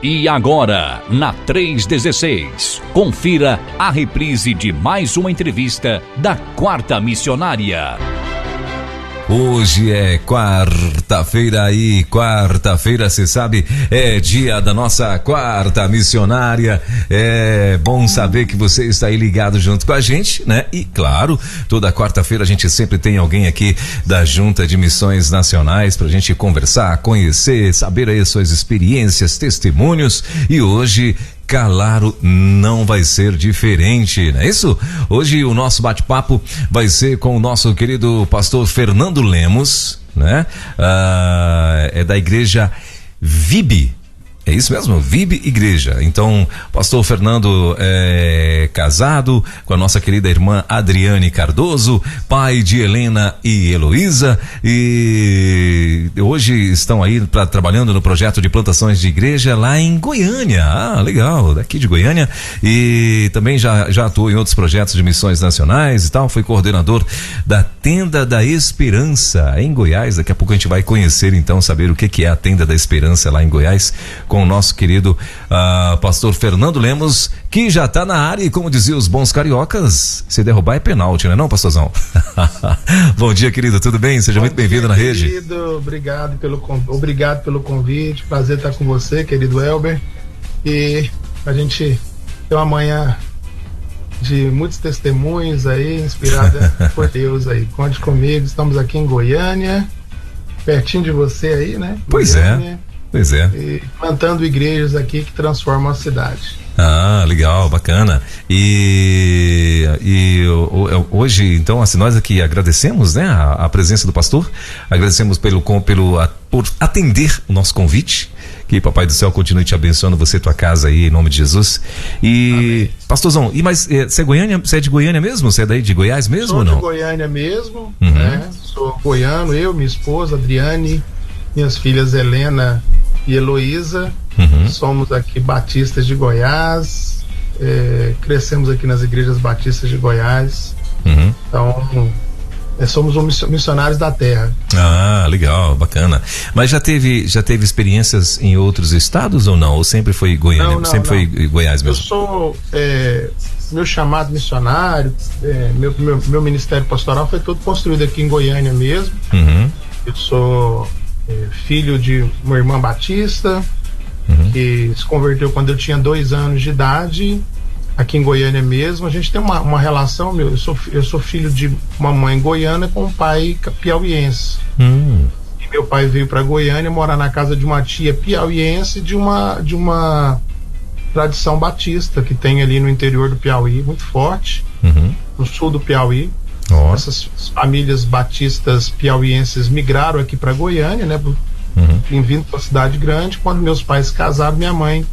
E agora, na 316, confira a reprise de mais uma entrevista da Quarta Missionária. Hoje é quarta-feira e quarta-feira, você sabe, é dia da nossa Quarta Missionária. É bom saber que você está aí ligado junto com a gente, né? E claro, toda quarta-feira a gente sempre tem alguém aqui da Junta de Missões Nacionais pra gente conversar, conhecer, saber aí suas experiências, testemunhos. E hoje, claro, não vai ser diferente, não é isso? Hoje o nosso bate-papo vai ser com o nosso querido pastor Fernando Lemos, né? É da igreja VIB. É isso mesmo, VIB Igreja. Então, pastor Fernando é casado com a nossa querida irmã Adriane Cardoso, pai de Helena e Heloísa, e hoje estão aí trabalhando no projeto de plantações de igreja lá em Goiânia. Ah, legal, daqui de Goiânia, e também já atuou em outros projetos de missões nacionais e tal, foi coordenador da Tenda da Esperança em Goiás. Daqui a pouco a gente vai conhecer, então, saber o que é a Tenda da Esperança lá em Goiás, com o nosso querido pastor Fernando Lemos, que já está na área, e como diziam os bons cariocas, se derrubar é pênalti, não é não, pastorzão? Bom dia, querido, tudo bem? Seja muito bem-vindo na rede. Querido, obrigado pelo convite, prazer estar com você, querido Elber, e a gente tem uma manhã de muitos testemunhos aí, inspirada por Deus aí. Conte comigo, estamos aqui em Goiânia, pertinho de você aí, né? Pois Goiânia. Pois é. E plantando igrejas aqui que transformam a cidade. Ah, legal, bacana. E hoje, então, assim, nós aqui agradecemos, né, a presença do pastor, agradecemos por atender o nosso convite, que Papai do Céu continue te abençoando, você e tua casa aí, em nome de Jesus. E, amém. Pastorzão, mas você é de Goiânia mesmo? Você é daí de Goiás mesmo? Sou ou não? De Goiânia mesmo, né? Sou goiano, eu, minha esposa, Adriane, minhas filhas Helena e Heloísa. Somos aqui batistas de Goiás, crescemos aqui nas igrejas batistas de Goiás. Então, somos missionários da terra. Ah, legal, bacana. Mas já teve experiências em outros estados ou não? Ou sempre foi Goiânia? Não, sempre foi Goiás mesmo? Eu sou meu chamado missionário, meu ministério pastoral foi todo construído aqui em Goiânia mesmo. Eu sou filho de uma irmã batista que se converteu quando eu tinha 2 anos de idade, aqui em Goiânia mesmo. A gente tem uma relação, eu sou filho de uma mãe goiana com um pai piauiense. E meu pai veio para Goiânia morar na casa de uma tia piauiense de uma tradição batista que tem ali no interior do Piauí, muito forte, no sul do Piauí. Essas famílias batistas piauienses migraram aqui para Goiânia, né? Vindo para a cidade grande. Quando meus pais se casaram, minha mãe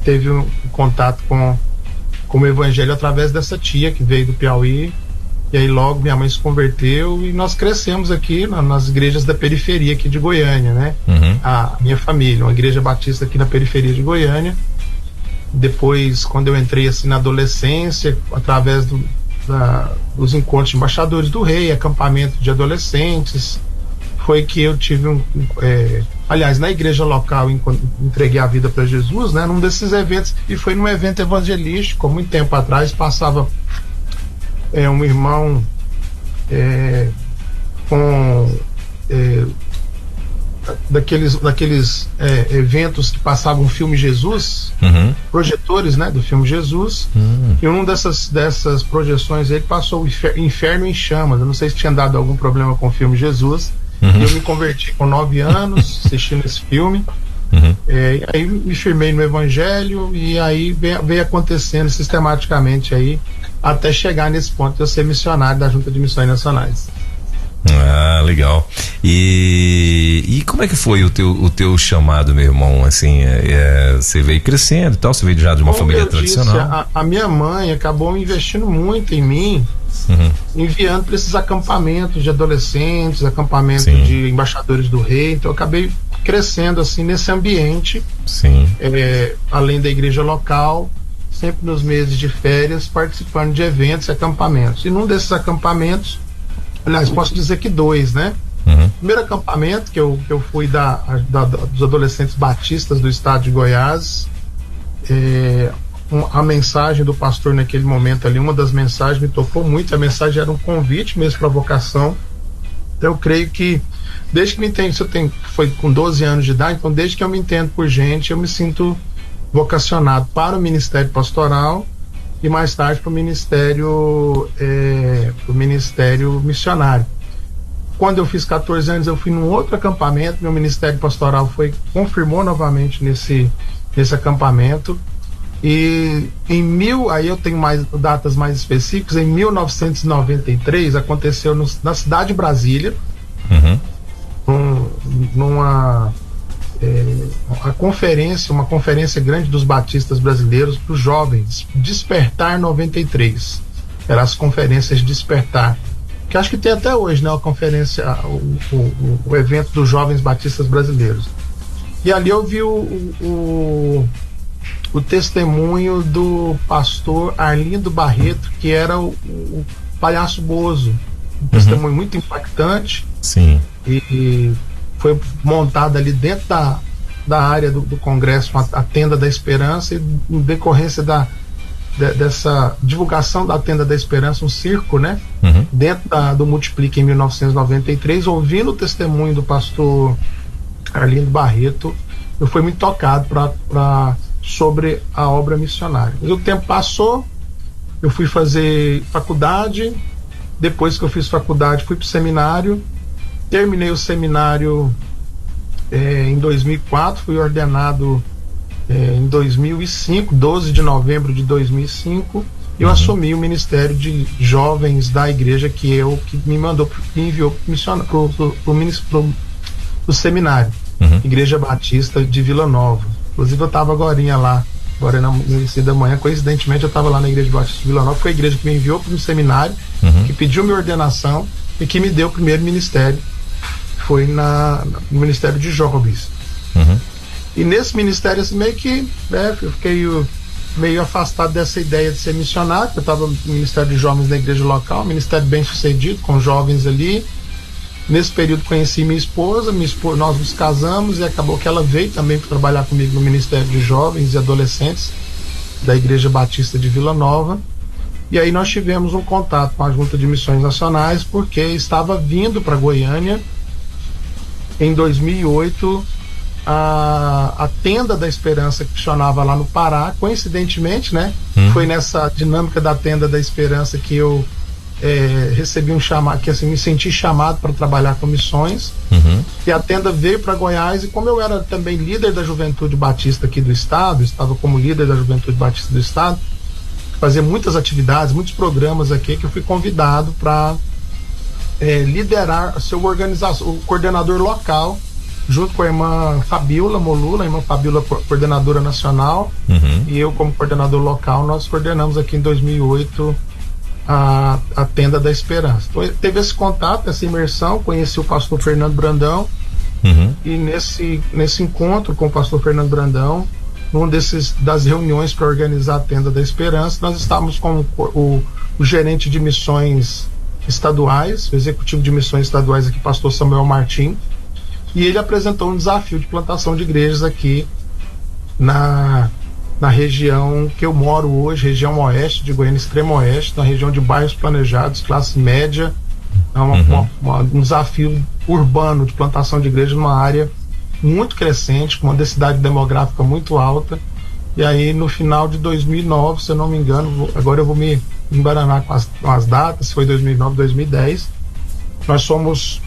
teve um contato com o evangelho através dessa tia que veio do Piauí. E aí logo minha mãe se converteu e nós crescemos aqui nas igrejas da periferia aqui de Goiânia, né? A minha família, uma igreja batista aqui na periferia de Goiânia. Depois, quando eu entrei assim na adolescência, através dos encontros de embaixadores do rei, acampamento de adolescentes, foi que eu tive aliás, na igreja local, entreguei a vida para Jesus, né, num desses eventos, e foi num evento evangelístico, muito tempo atrás, passava um irmão com daqueles eventos que passavam o filme Jesus, projetores, né, do filme Jesus, e uma dessas projeções ele passou o Inferno em Chamas. Eu não sei se tinha dado algum problema com o filme Jesus. Eu me converti com 9 anos assistindo esse filme. Aí me firmei no evangelho e aí veio acontecendo sistematicamente aí até chegar nesse ponto de eu ser missionário da Junta de Missões Nacionais. Ah, legal. E como é que foi o teu chamado, meu irmão? Assim, você veio crescendo e tal, você veio já de uma família tradicional. A minha mãe acabou investindo muito em mim, enviando para esses acampamentos de adolescentes, acampamentos de embaixadores do rei. Então eu acabei crescendo assim nesse ambiente. Além da igreja local, sempre nos meses de férias, participando de eventos e acampamentos. E num desses acampamentos, aliás, posso dizer que 2, né? Primeiro acampamento que eu fui dos adolescentes batistas do estado de Goiás, a mensagem do pastor naquele momento ali, uma das mensagens me tocou muito. A mensagem era um convite mesmo para a vocação. Então eu creio que desde que me entendo, foi com 12 anos de idade, então desde que eu me entendo por gente, eu me sinto vocacionado para o ministério pastoral e mais tarde para o ministério missionário. Quando eu fiz 14 anos, eu fui num outro acampamento, meu ministério pastoral confirmou novamente nesse acampamento. E aí eu tenho datas mais específicas. Em 1993 aconteceu na cidade de Brasília, uma conferência grande dos batistas brasileiros para os jovens, Despertar 93. Eram as conferências Despertar, que acho que tem até hoje, né, a conferência, o evento dos jovens batistas brasileiros. E ali eu vi o testemunho do pastor Arlindo Barreto, que era o Palhaço Bozo. Um testemunho muito impactante. Sim. E foi montado ali dentro da área do Congresso a Tenda da Esperança, e em decorrência dessa divulgação da Tenda da Esperança, um circo, né? Dentro do Multiplica em 1993, ouvindo o testemunho do pastor Arlindo Barreto, eu fui muito tocado sobre a obra missionária. Mas o tempo passou, eu fui fazer faculdade. Depois que eu fiz faculdade, fui para o seminário, terminei o seminário em 2004, fui ordenado em 2005, 12 de novembro de 2005, eu assumi o Ministério de Jovens da igreja que me enviou para o seminário, Igreja Batista de Vila Nova. Inclusive eu estava agora no início da manhã, coincidentemente eu estava lá na Igreja Batista de Vila Nova. Foi a igreja que me enviou para um seminário, que pediu minha ordenação e que me deu o primeiro ministério. Foi no Ministério de Jovens. E nesse ministério, assim, meio que eu fiquei meio afastado dessa ideia de ser missionário. Eu estava no Ministério de Jovens da igreja local, ministério bem sucedido, com jovens ali. Nesse período conheci minha esposa, nós nos casamos, e acabou que ela veio também para trabalhar comigo no Ministério de Jovens e Adolescentes da Igreja Batista de Vila Nova. E aí nós tivemos um contato com a Junta de Missões Nacionais, porque estava vindo para Goiânia em 2008 a Tenda da Esperança, que funcionava lá no Pará, coincidentemente, né? Foi nessa dinâmica da Tenda da Esperança que eu recebi um chamado, que assim, me senti chamado para trabalhar com missões. E a Tenda veio para Goiás, e como eu era também líder da Juventude Batista aqui do estado, estava como líder da Juventude Batista do estado, fazia muitas atividades, muitos programas aqui, que eu fui convidado para liderar o coordenador local, junto com a irmã Fabiola Molula, a irmã Fabiola, coordenadora nacional, e eu como coordenador local. Nós coordenamos aqui em 2008 a Tenda da Esperança. Então, teve esse contato, essa imersão, conheci o pastor Fernando Brandão, e nesse encontro com o pastor Fernando Brandão, num das reuniões para organizar a Tenda da Esperança, nós estávamos com o gerente de missões estaduais, o executivo de missões estaduais aqui, pastor Samuel Martim, e ele apresentou um desafio de plantação de igrejas aqui na região que eu moro hoje, região oeste de Goiânia, extremo oeste, na região de bairros planejados, classe média. Um desafio urbano de plantação de igreja numa área muito crescente, com uma densidade demográfica muito alta. E aí no final de 2009, se eu não me engano, agora eu vou me embaranar com as datas, se foi 2009, 2010, nós fomos,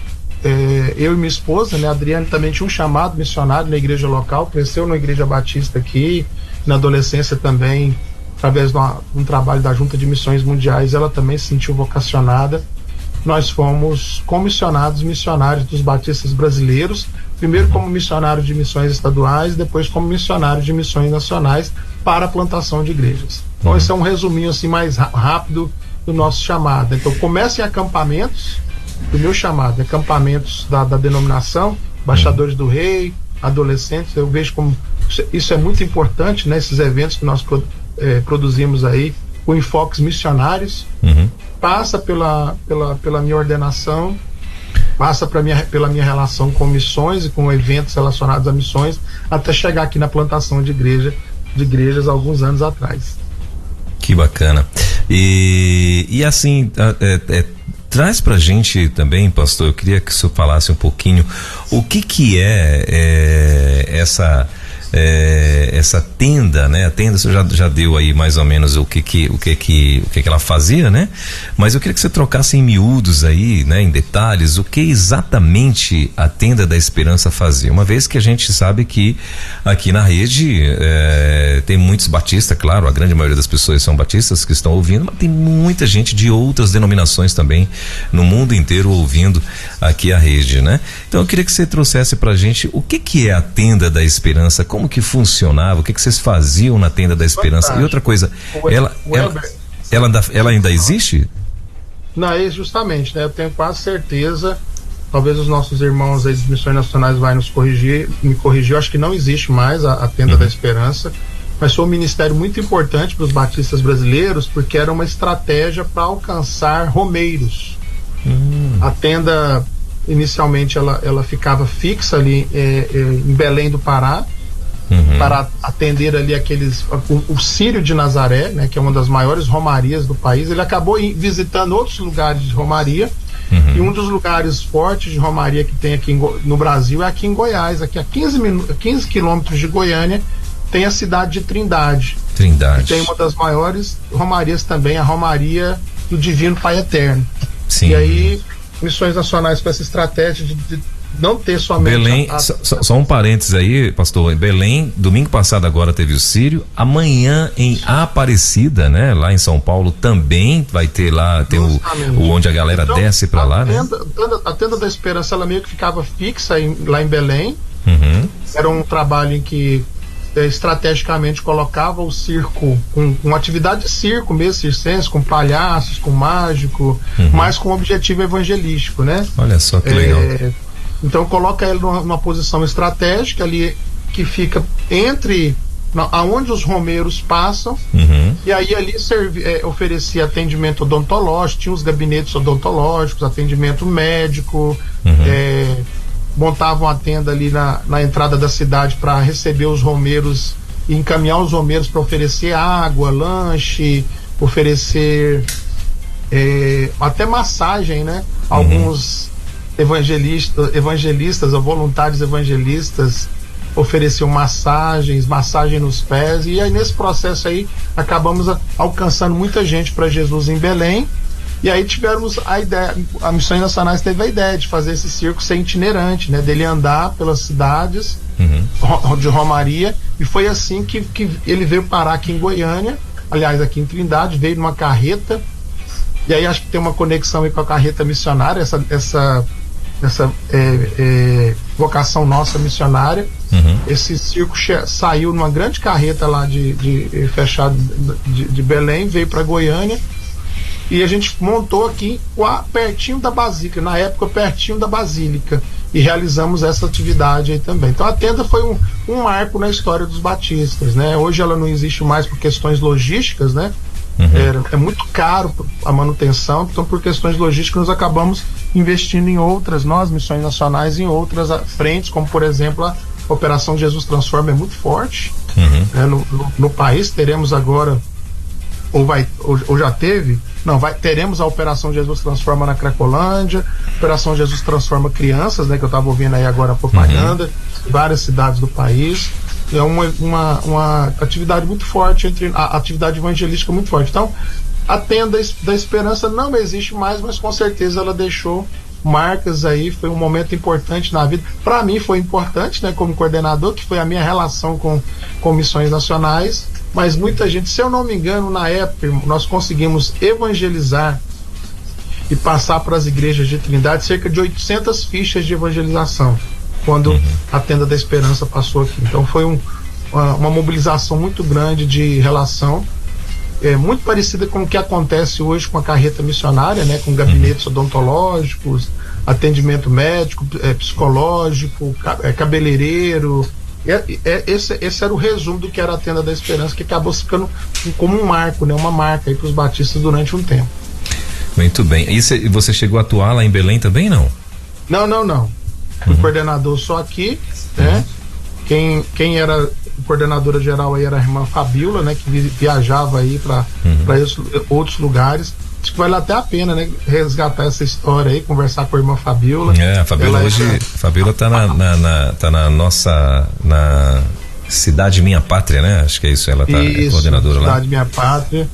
eu e minha esposa, né, a Adriane também tinha um chamado missionário na igreja local, cresceu na Igreja Batista aqui, na adolescência também, através de um trabalho da Junta de Missões Mundiais, ela também se sentiu vocacionada. Nós fomos missionários dos batistas brasileiros, primeiro como missionários de missões estaduais, depois como missionários de missões nacionais para a plantação de igrejas. Então esse é um resuminho assim mais rápido do nosso chamado. Então começa em acampamentos, do meu chamado, acampamentos da denominação, Embaixadores do Rei, adolescentes. Eu vejo como isso é muito importante, né? Esses eventos que nós produzimos aí, com enfoques missionários, passa pela minha ordenação, passa pela minha relação com missões e com eventos relacionados a missões, até chegar aqui na plantação de igrejas alguns anos atrás. Que bacana. E assim, traz pra gente também, pastor, eu queria que o senhor falasse um pouquinho o que é essa tenda, né? A tenda você já deu aí mais ou menos o que ela fazia, né? Mas eu queria que você trocasse em miúdos aí, né? Em detalhes, o que exatamente a Tenda da Esperança fazia. Uma vez que a gente sabe que aqui na rede tem muitos batistas, claro, a grande maioria das pessoas são batistas que estão ouvindo, mas tem muita gente de outras denominações também no mundo inteiro ouvindo aqui a rede, né? Então eu queria que você trouxesse pra gente o que é a Tenda da Esperança, como que funcionava, o que vocês faziam na Tenda da Esperança. Fantástico. E outra coisa, ela ainda existe? Não, é justamente, né? Eu tenho quase certeza, talvez os nossos irmãos aí de Missões Nacionais vai me corrigir, eu acho que não existe mais a Tenda da Esperança, mas foi um ministério muito importante para os batistas brasileiros, porque era uma estratégia para alcançar romeiros. A tenda, inicialmente, ela ficava fixa ali em Belém do Pará, para atender ali o Círio de Nazaré, né, que é uma das maiores romarias do país. Ele acabou visitando outros lugares de romaria, e um dos lugares fortes de romaria que tem aqui no Brasil é aqui em Goiás, aqui a 15 quilômetros de Goiânia, tem a cidade de Trindade. Que tem uma das maiores romarias também, a Romaria do Divino Pai Eterno. Sim. E aí, Missões Nacionais, com essa estratégia de não ter somente Belém, só um parênteses aí, pastor. Em Belém, domingo passado agora teve o Círio, amanhã em Aparecida, né, lá em São Paulo também vai ter lá, tem o onde a galera desce para lá, né? A Tenda da Esperança, ela meio que ficava fixa lá em Belém. Era um trabalho em que estrategicamente colocava o circo com atividade de circo mesmo, circense, com palhaços, com mágico, mas com objetivo evangelístico, né? Olha só que legal. Então coloca ele numa posição estratégica ali, que fica aonde os romeiros passam, e aí ali oferecia atendimento odontológico, tinha os gabinetes odontológicos, atendimento médico, montavam a tenda ali na entrada da cidade para receber os romeiros e encaminhar os romeiros para oferecer água, lanche, oferecer até massagem, né? Alguns evangelistas ou voluntários evangelistas ofereciam massagem nos pés, e aí nesse processo aí acabamos alcançando muita gente para Jesus em Belém. E aí tivemos a ideia, a Missões Nacionais teve a ideia de fazer esse circo ser itinerante, né? Dele andar pelas cidades de romaria, e foi assim que ele veio parar aqui em Goiânia, aliás aqui em Trindade, veio numa carreta, e aí acho que tem uma conexão aí com a carreta missionária, essa vocação nossa missionária. Esse circo saiu numa grande carreta lá fechado de Belém, veio para Goiânia, e a gente montou aqui pertinho da Basílica, na época pertinho da Basílica, e realizamos essa atividade aí também. Então a tenda foi um marco na história dos batistas, né? Hoje ela não existe mais por questões logísticas, né? É muito caro a manutenção, então por questões logísticas nós acabamos investindo em outras, nós, Missões Nacionais, em outras frentes, como por exemplo a Operação Jesus Transforma, é muito forte, né? No país. Teremos agora, ou já teve, teremos a Operação Jesus Transforma na Cracolândia, Operação Jesus Transforma Crianças, né, que eu estava ouvindo aí agora a propaganda, em várias cidades do país. É uma atividade muito forte, a atividade evangelística muito forte. Então, a Tenda da Esperança não existe mais, mas com certeza ela deixou marcas aí, foi um momento importante na vida. Para mim foi importante, né, como coordenador, que foi a minha relação com Missões Nacionais, mas muita gente, se eu não me engano, na época nós conseguimos evangelizar e passar para as igrejas de Trindade cerca de 800 fichas de evangelização, quando a Tenda da Esperança passou aqui. Então foi uma mobilização muito grande de relação, muito parecida com o que acontece hoje com a carreta missionária, né, com gabinetes odontológicos, atendimento médico, psicológico, cabeleireiro. Esse era o resumo do que era a Tenda da Esperança, que acabou ficando como um marco, né, uma marca aí para os batistas durante um tempo. Muito bem. E você chegou a atuar lá em Belém também, não? Não. Fui coordenador só aqui, né? Quem era coordenadora geral aí era a irmã Fabiola, né? Que viajava aí para outros lugares. Acho que vale até a pena, né? Resgatar essa história aí, conversar com a irmã Fabiola. A Fabiola hoje, Fabiola tá na nossa, na Cidade Minha Pátria, né? Acho que é isso, ela tá coordenadora lá. Cidade Minha Pátria,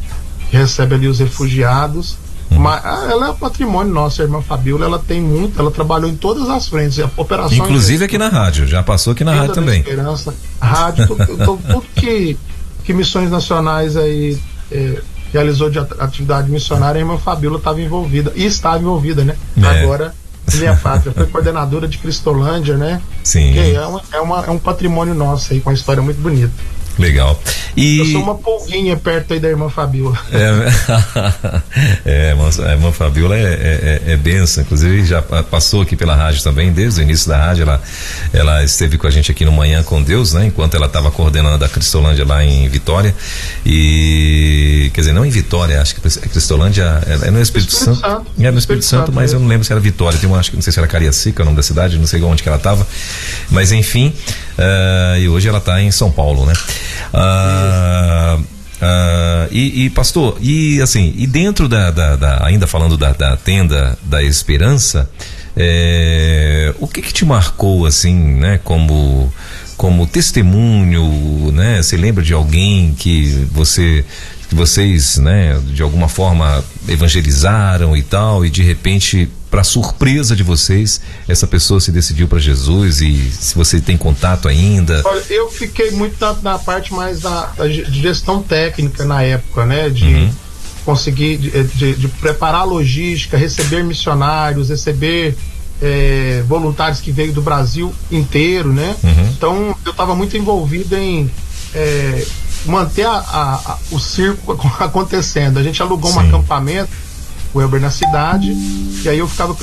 que recebe ali os refugiados. Mas ela é patrimônio nosso, a irmã Fabiola, ela tem muito, ela trabalhou em todas as frentes, operações. Inclusive aqui na rádio, já passou aqui na rádio também. Esperança, rádio, tudo que Missões Nacionais aí realizou de atividade missionária, a irmã Fabiola estava envolvida, e está envolvida, né? Agora, Minha Pátria, foi coordenadora de Cristolândia, né? Sim. Que é um patrimônio nosso aí, com uma história muito bonita. Legal. Eu sou uma polguinha perto aí da irmã Fabiola. A irmã Fabiola é benção, inclusive já passou aqui pela rádio também, desde o início da rádio, ela esteve com a gente aqui no Manhã com Deus, né? Enquanto ela estava coordenando a Cristolândia lá em Vitória, e quer dizer, não em Vitória, acho que a Cristolândia é no Espírito Santo. É no Espírito Santo, mas eu não lembro se era Vitória, acho que não sei se era Cariacica, o nome da cidade, não sei onde que ela estava, mas enfim, e hoje ela está em São Paulo, né? E pastor, e assim, e dentro ainda falando da tenda da esperança, o que te marcou assim, né, como testemunho, né? Você lembra de alguém que vocês, né, de alguma forma evangelizaram e tal, e de repente, para surpresa de vocês, essa pessoa se decidiu para Jesus, e se você tem contato ainda? Olha, eu fiquei muito na parte mais da gestão técnica na época, né, de conseguir de preparar a logística, receber missionários, receber voluntários que veio do Brasil inteiro, né? Então eu estava muito envolvido em manter o circo acontecendo. A gente alugou um acampamento, o Elber, na cidade, e aí eu ficava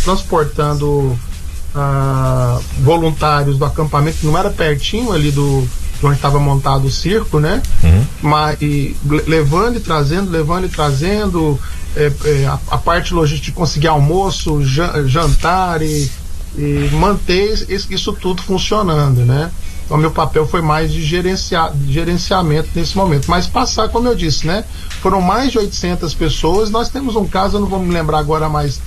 transportando voluntários do acampamento, que não era pertinho ali de onde estava montado o circo, né? Mas levando e trazendo a parte logística de conseguir almoço, jantar e manter isso tudo funcionando, né? Então meu papel foi mais de gerenciamento nesse momento, mas passar, como eu disse, né? Foram mais de 800 pessoas. Nós temos um caso, eu não vou me lembrar agora mais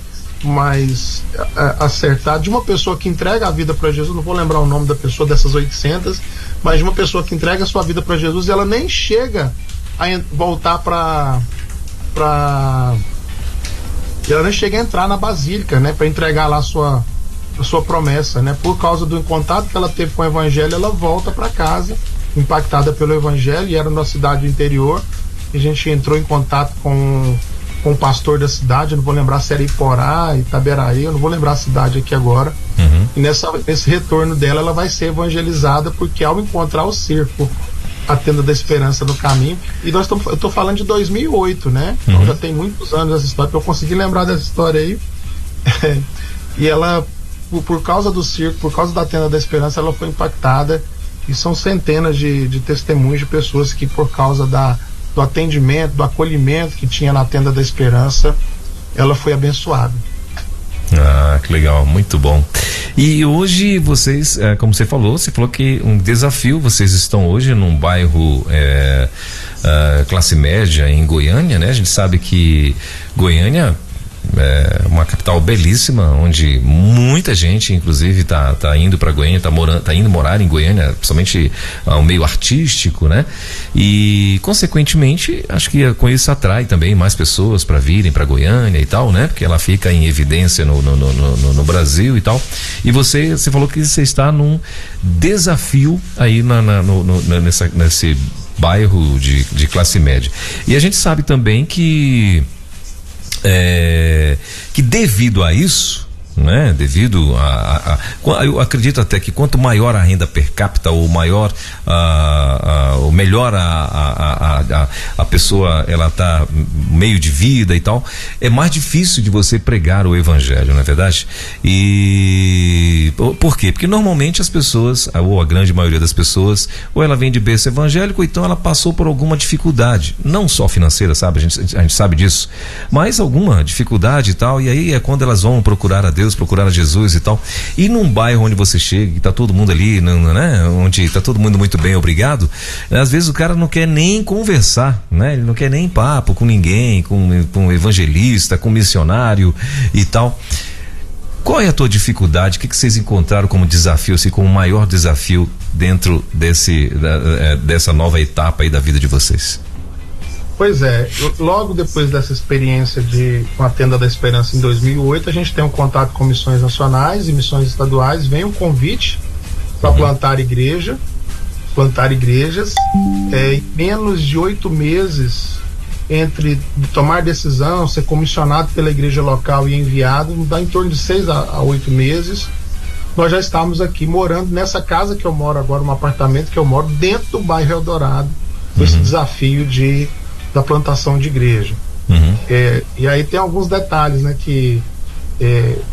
acertado, de uma pessoa que entrega a vida para Jesus. Não vou lembrar o nome da pessoa dessas 800, mas de uma pessoa que entrega a sua vida para Jesus, e ela nem chega a voltar ela nem chega a entrar na basílica, né, para entregar lá a sua promessa, né? Por causa do contato que ela teve com o evangelho, ela volta para casa impactada pelo evangelho, e era numa cidade do interior. A gente entrou em contato com o pastor da cidade, eu não vou lembrar se era Iporá, Itaberaí, eu não vou lembrar a cidade aqui agora. E nesse retorno dela, ela vai ser evangelizada, porque ao encontrar o circo, a tenda da esperança no caminho, e eu tô falando de 2008, né? Então já tem muitos anos essa história, que eu consegui lembrar dessa história aí. E ela, por causa do circo, por causa da tenda da esperança, ela foi impactada, e são centenas de testemunhos de pessoas que, por causa do atendimento, do acolhimento que tinha na tenda da esperança, ela foi abençoada. Que legal, muito bom. E hoje vocês, como você falou que um desafio, vocês estão hoje num bairro classe média em Goiânia, né? A gente sabe que Goiânia é uma capital belíssima, onde muita gente, inclusive, tá indo para Goiânia, tá indo morar em Goiânia, principalmente ao meio artístico, né? E consequentemente, acho que com isso atrai também mais pessoas para virem para Goiânia e tal, né? Porque ela fica em evidência no Brasil e tal. E você falou que você está num desafio aí nesse bairro de classe média. E a gente sabe também que devido a isso, né? Devido eu acredito até que quanto maior a renda per capita, ou maior ou melhor a pessoa, ela tá meio de vida e tal, é mais difícil de você pregar o evangelho, não é verdade? E por quê? Porque normalmente as pessoas, ou a grande maioria das pessoas, ou ela vem de berço evangélico, ou então ela passou por alguma dificuldade, não só financeira, sabe? A gente sabe disso, mas alguma dificuldade e tal, e aí é quando elas vão procurar a Deus Deus, procurar a Jesus e tal. E num bairro onde você chega, que tá todo mundo ali, né? Onde tá todo mundo muito bem, obrigado. Às vezes o cara não quer nem conversar, né? Ele não quer nem papo com ninguém, com evangelista, com missionário e tal. Qual é a tua dificuldade? O que vocês encontraram como desafio, assim, como maior desafio dentro dessa nova etapa aí da vida de vocês? Pois é, logo depois dessa experiência com a Tenda da Esperança em 2008, a gente tem um contato com missões nacionais e missões estaduais, vem um convite para plantar igrejas. Em menos de 8 meses entre tomar decisão, ser comissionado pela igreja local e enviado, dá em torno de 6 a 8 meses. Nós já estávamos aqui morando nessa casa que eu moro agora, um apartamento que eu moro dentro do bairro Eldorado, com esse desafio da plantação de igreja. E aí tem alguns detalhes, né, que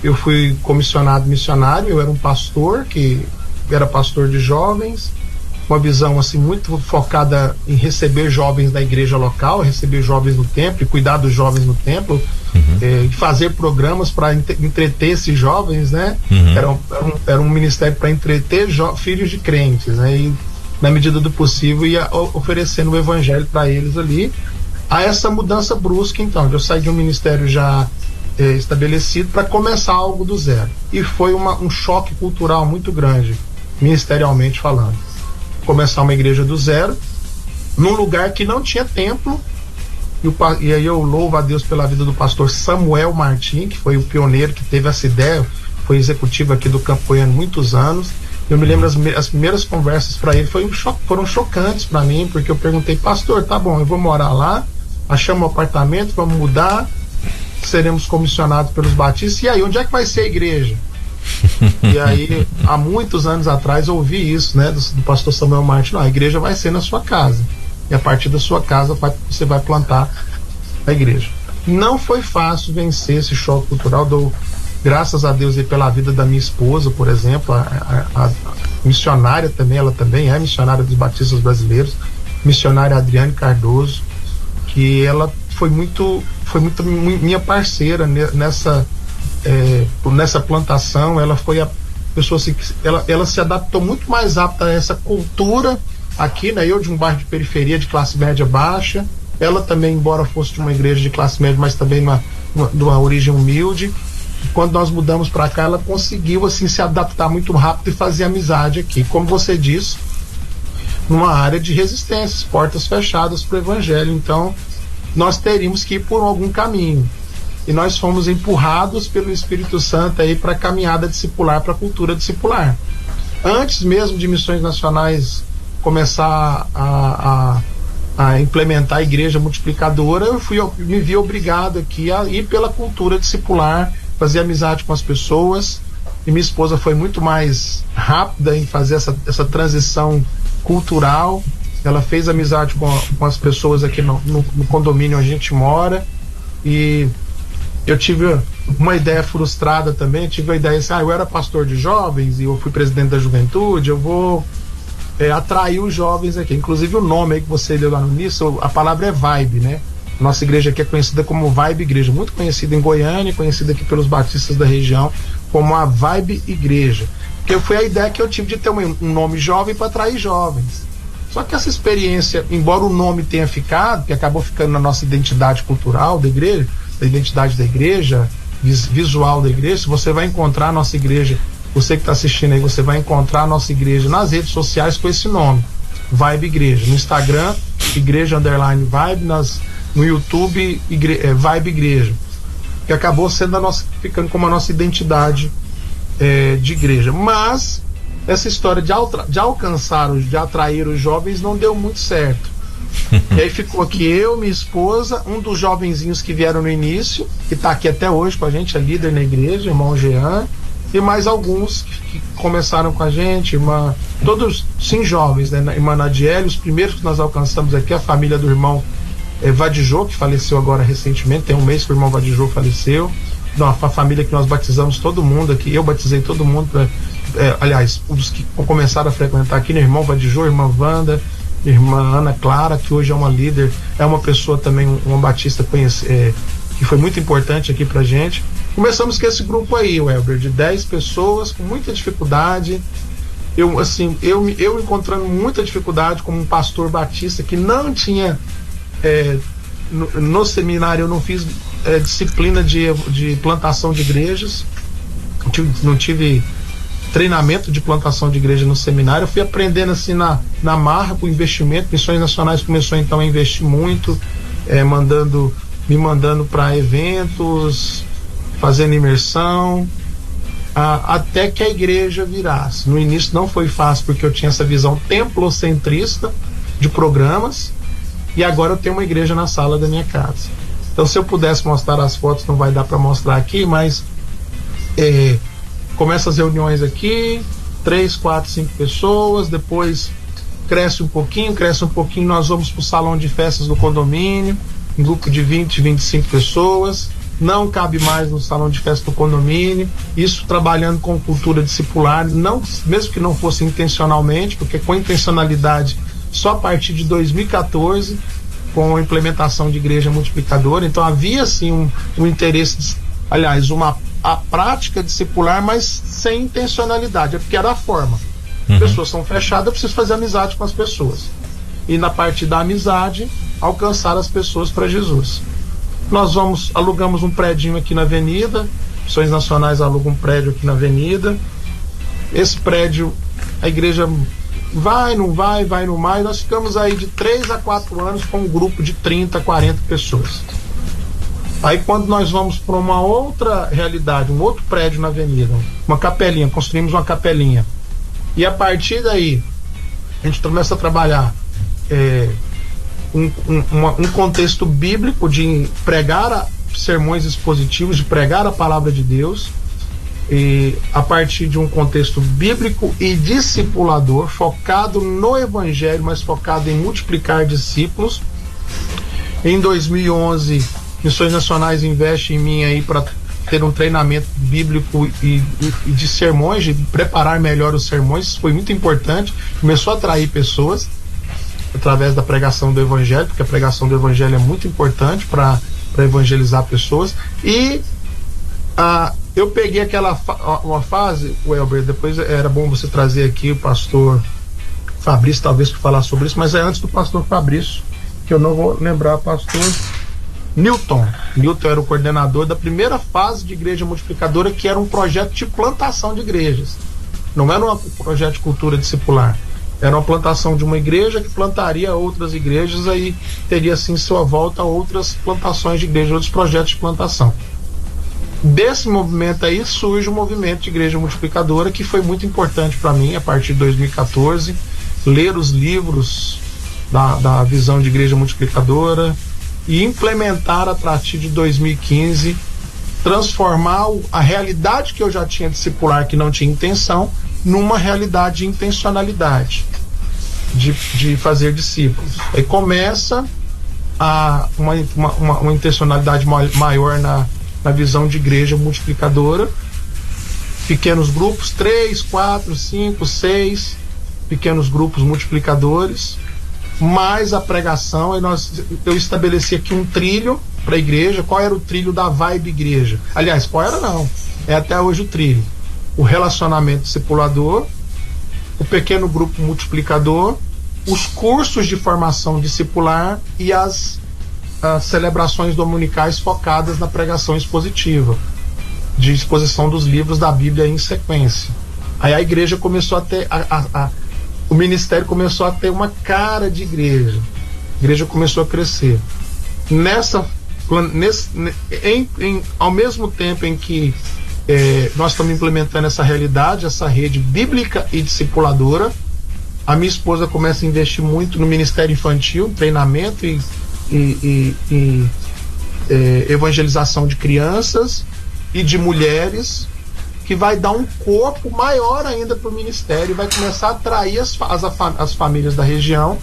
eu fui comissionado missionário, eu era um pastor que era pastor de jovens, uma visão assim muito focada em receber jovens da igreja local, receber jovens no templo e cuidar dos jovens no templo, fazer programas para entreter esses jovens, né? Era um ministério para entreter filhos de crentes, né? E na medida do possível ia oferecendo o evangelho para eles ali. A essa mudança brusca, então, eu saí de um ministério já estabelecido para começar algo do zero, e foi um choque cultural muito grande, ministerialmente falando. Começar uma igreja do zero, num lugar que não tinha templo, e aí eu louvo a Deus pela vida do pastor Samuel Martim, que foi o pioneiro que teve essa ideia, foi executivo aqui do Campo Goiano muitos anos. Eu me lembro as primeiras conversas para ele foram chocantes para mim, porque eu perguntei: pastor, tá bom, eu vou morar lá, achamos um apartamento, vamos mudar, seremos comissionados pelos batistas, e aí, onde é que vai ser a igreja? E aí, há muitos anos atrás, eu ouvi isso, né, do pastor Samuel Martin: não, a igreja vai ser na sua casa, e a partir da sua casa você vai plantar a igreja. Não foi fácil vencer esse choque cultural. Graças a Deus, e pela vida da minha esposa, por exemplo, a missionária também, ela também é missionária dos batistas brasileiros, missionária Adriane Cardoso, que ela foi muito minha parceira nessa plantação. Ela foi a pessoa assim, ela se adaptou muito mais rápido a essa cultura aqui, né? Eu de um bairro de periferia, de classe média baixa, ela também, embora fosse de uma igreja de classe média, mas também de uma origem humilde. Quando nós mudamos para cá, ela conseguiu assim se adaptar muito rápido e fazer amizade aqui, como você disse, numa área de resistências, portas fechadas para o evangelho. Então nós teríamos que ir por algum caminho, e nós fomos empurrados pelo Espírito Santo aí para a caminhada discipular, para a cultura discipular. Antes mesmo de Missões Nacionais começar a implementar a igreja multiplicadora, eu me vi obrigado aqui a ir pela cultura discipular, fazer amizade com as pessoas, e minha esposa foi muito mais rápida em fazer essa transição cultural. Ela fez amizade com as pessoas aqui no condomínio onde a gente mora, e eu tive uma ideia frustrada também. Tive a ideia assim: eu era pastor de jovens e eu fui presidente da juventude, eu vou atrair os jovens aqui. Inclusive o nome aí que você leu lá no início, a palavra é vibe, né? Nossa igreja aqui é conhecida como Vibe Igreja, muito conhecida em Goiânia, conhecida aqui pelos batistas da região como a Vibe Igreja, porque foi a ideia que eu tive de ter um nome jovem para atrair jovens. Só que essa experiência, embora o nome tenha ficado, que acabou ficando na nossa identidade cultural da igreja, da identidade da igreja, visual da igreja, você vai encontrar a nossa igreja, você que está assistindo aí, você vai encontrar a nossa igreja nas redes sociais com esse nome, Vibe Igreja, no Instagram, igreja_vibe, no YouTube, Vibe Igreja, que acabou sendo ficando como a nossa identidade de igreja. Mas essa história de alcançar, de atrair os jovens não deu muito certo. E aí ficou aqui eu, minha esposa, um dos jovenzinhos que vieram no início, que está aqui até hoje com a gente, é líder na igreja, irmão Jean, e mais alguns que começaram com a gente, todos sim jovens, né? Irmã Nadiele, os primeiros que nós alcançamos aqui, a família do irmão Vadijô, que faleceu agora recentemente, tem um mês que o irmão Vadijô faleceu. Não, a família que nós batizamos todo mundo aqui, eu batizei todo mundo, aliás, os que começaram a frequentar aqui, né? Irmão Vadijô, irmã Wanda, irmã Ana Clara, que hoje é uma líder, é uma pessoa também, uma batista que foi muito importante aqui pra gente. Começamos com esse grupo aí, Welber, de 10 pessoas, com muita dificuldade. Eu encontrando muita dificuldade como um pastor batista que não tinha no seminário eu não fiz disciplina de plantação de igrejas, não tive treinamento de plantação de igreja no seminário. Eu fui aprendendo assim na marra, com investimento. Missões Nacionais começou então a investir muito, me mandando para eventos, fazendo imersão, até que a igreja virasse. No início não foi fácil, porque eu tinha essa visão templocentrista de programas, e agora eu tenho uma igreja na sala da minha casa. Então, se eu pudesse mostrar as fotos, não vai dar para mostrar aqui, mas começa as reuniões aqui, 3, 4, 5 pessoas, depois cresce um pouquinho, nós vamos para o salão de festas do condomínio, um grupo de 20, 25 pessoas, não cabe mais no salão de festa do condomínio, isso trabalhando com cultura discipular, não, mesmo que não fosse intencionalmente, porque com intencionalidade só a partir de 2014, com a implementação de igreja multiplicadora. Então havia sim um interesse, aliás, a prática discipular, mas sem intencionalidade, é porque era a forma. As pessoas são fechadas, eu preciso fazer amizade com as pessoas, e na parte da amizade alcançar as pessoas para Jesus. Nós alugamos um prédio aqui na avenida, Missões Nacionais alugam um prédio aqui na avenida. Esse prédio, a igreja vai, não vai, não vai. Nós ficamos aí de 3 a 4 anos com um grupo de 30, 40 pessoas. Aí quando nós vamos para uma outra realidade, um outro prédio na avenida, uma capelinha, construímos uma capelinha, e a partir daí a gente começa a trabalhar um contexto bíblico de pregar sermões expositivos, de pregar a palavra de Deus, e a partir de um contexto bíblico e discipulador, focado no evangelho, mas focado em multiplicar discípulos. Em 2011, Missões Nacionais investe em mim aí para ter um treinamento bíblico e de sermões, de preparar melhor os sermões. Isso foi muito importante, começou a atrair pessoas através da pregação do evangelho, porque a pregação do evangelho é muito importante para evangelizar pessoas. E eu peguei uma fase, Welber, depois era bom você trazer aqui o pastor Fabrício, talvez, para falar sobre isso, mas é antes do pastor Fabrício, que eu não vou lembrar, o pastor Newton era o coordenador da primeira fase de igreja multiplicadora, que era um projeto de plantação de igrejas, não era um projeto de cultura discipular, era uma plantação de uma igreja que plantaria outras igrejas, aí teria assim sua volta outras plantações de igreja, outros projetos de plantação. Desse movimento aí surge o movimento de igreja multiplicadora, que foi muito importante para mim a partir de 2014, ler os livros da visão de igreja multiplicadora e implementar a partir de 2015, transformar a realidade que eu já tinha discipular, que não tinha intenção, numa realidade de intencionalidade, de fazer discípulos. Aí começa uma intencionalidade maior na visão de igreja multiplicadora, pequenos grupos, 3, 4, 5, 6 pequenos grupos multiplicadores, mais a pregação. Aí eu estabeleci aqui um trilho para a igreja. Qual era o trilho da Vibe Igreja? Aliás, qual era não, é até hoje o trilho: o relacionamento discipulador, o pequeno grupo multiplicador, os cursos de formação discipular e as celebrações dominicais focadas na pregação expositiva, de exposição dos livros da Bíblia em sequência. Aí a igreja começou a ter o ministério começou a ter uma cara de igreja. A igreja começou a crescer. Ao mesmo tempo em que nós estamos implementando essa realidade, essa rede bíblica e discipuladora, a minha esposa começa a investir muito no ministério infantil, treinamento e evangelização de crianças e de mulheres, que vai dar um corpo maior ainda para o ministério e vai começar a atrair as famílias da região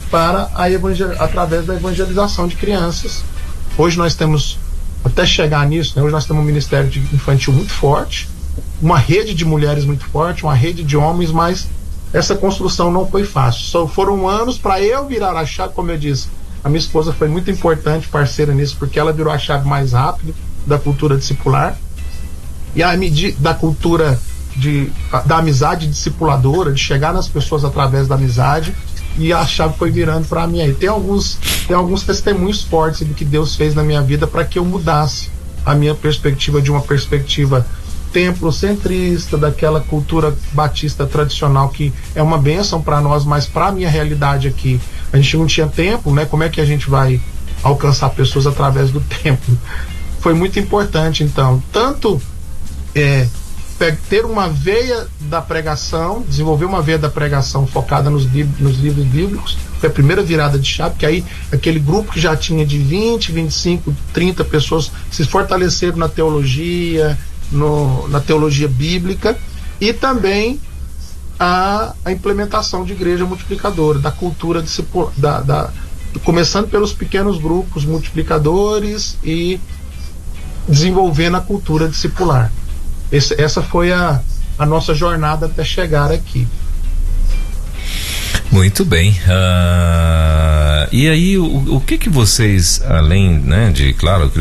para através da evangelização de crianças. Hoje nós temos, até chegar nisso, né, hoje nós temos um ministério infantil muito forte, uma rede de mulheres muito forte, uma rede de homens, mas essa construção não foi fácil. Só foram anos para eu virar a chave. Como eu disse, a minha esposa foi muito importante, parceira nisso, porque ela virou a chave mais rápido da cultura discipular. E a medida da cultura da amizade discipuladora, de chegar nas pessoas através da amizade, e a chave foi virando para mim aí. Tem alguns testemunhos fortes do que Deus fez na minha vida para que eu mudasse a minha perspectiva de uma perspectiva templocentrista, daquela cultura batista tradicional que é uma bênção para nós, mas para a minha realidade aqui, a gente não tinha tempo, né? Como é que a gente vai alcançar pessoas através do templo? Foi muito importante, então, tanto ter uma veia da pregação, desenvolver uma veia da pregação focada nos livros bíblicos. Foi a primeira virada de chave, porque aí aquele grupo que já tinha de 20, 25, 30 pessoas se fortaleceram na teologia, na teologia bíblica, e também a implementação de igreja multiplicadora, da cultura começando pelos pequenos grupos multiplicadores e desenvolvendo a cultura discipular. Essa foi a nossa jornada até chegar aqui. Muito bem. E aí, o que vocês, além, né, de, claro,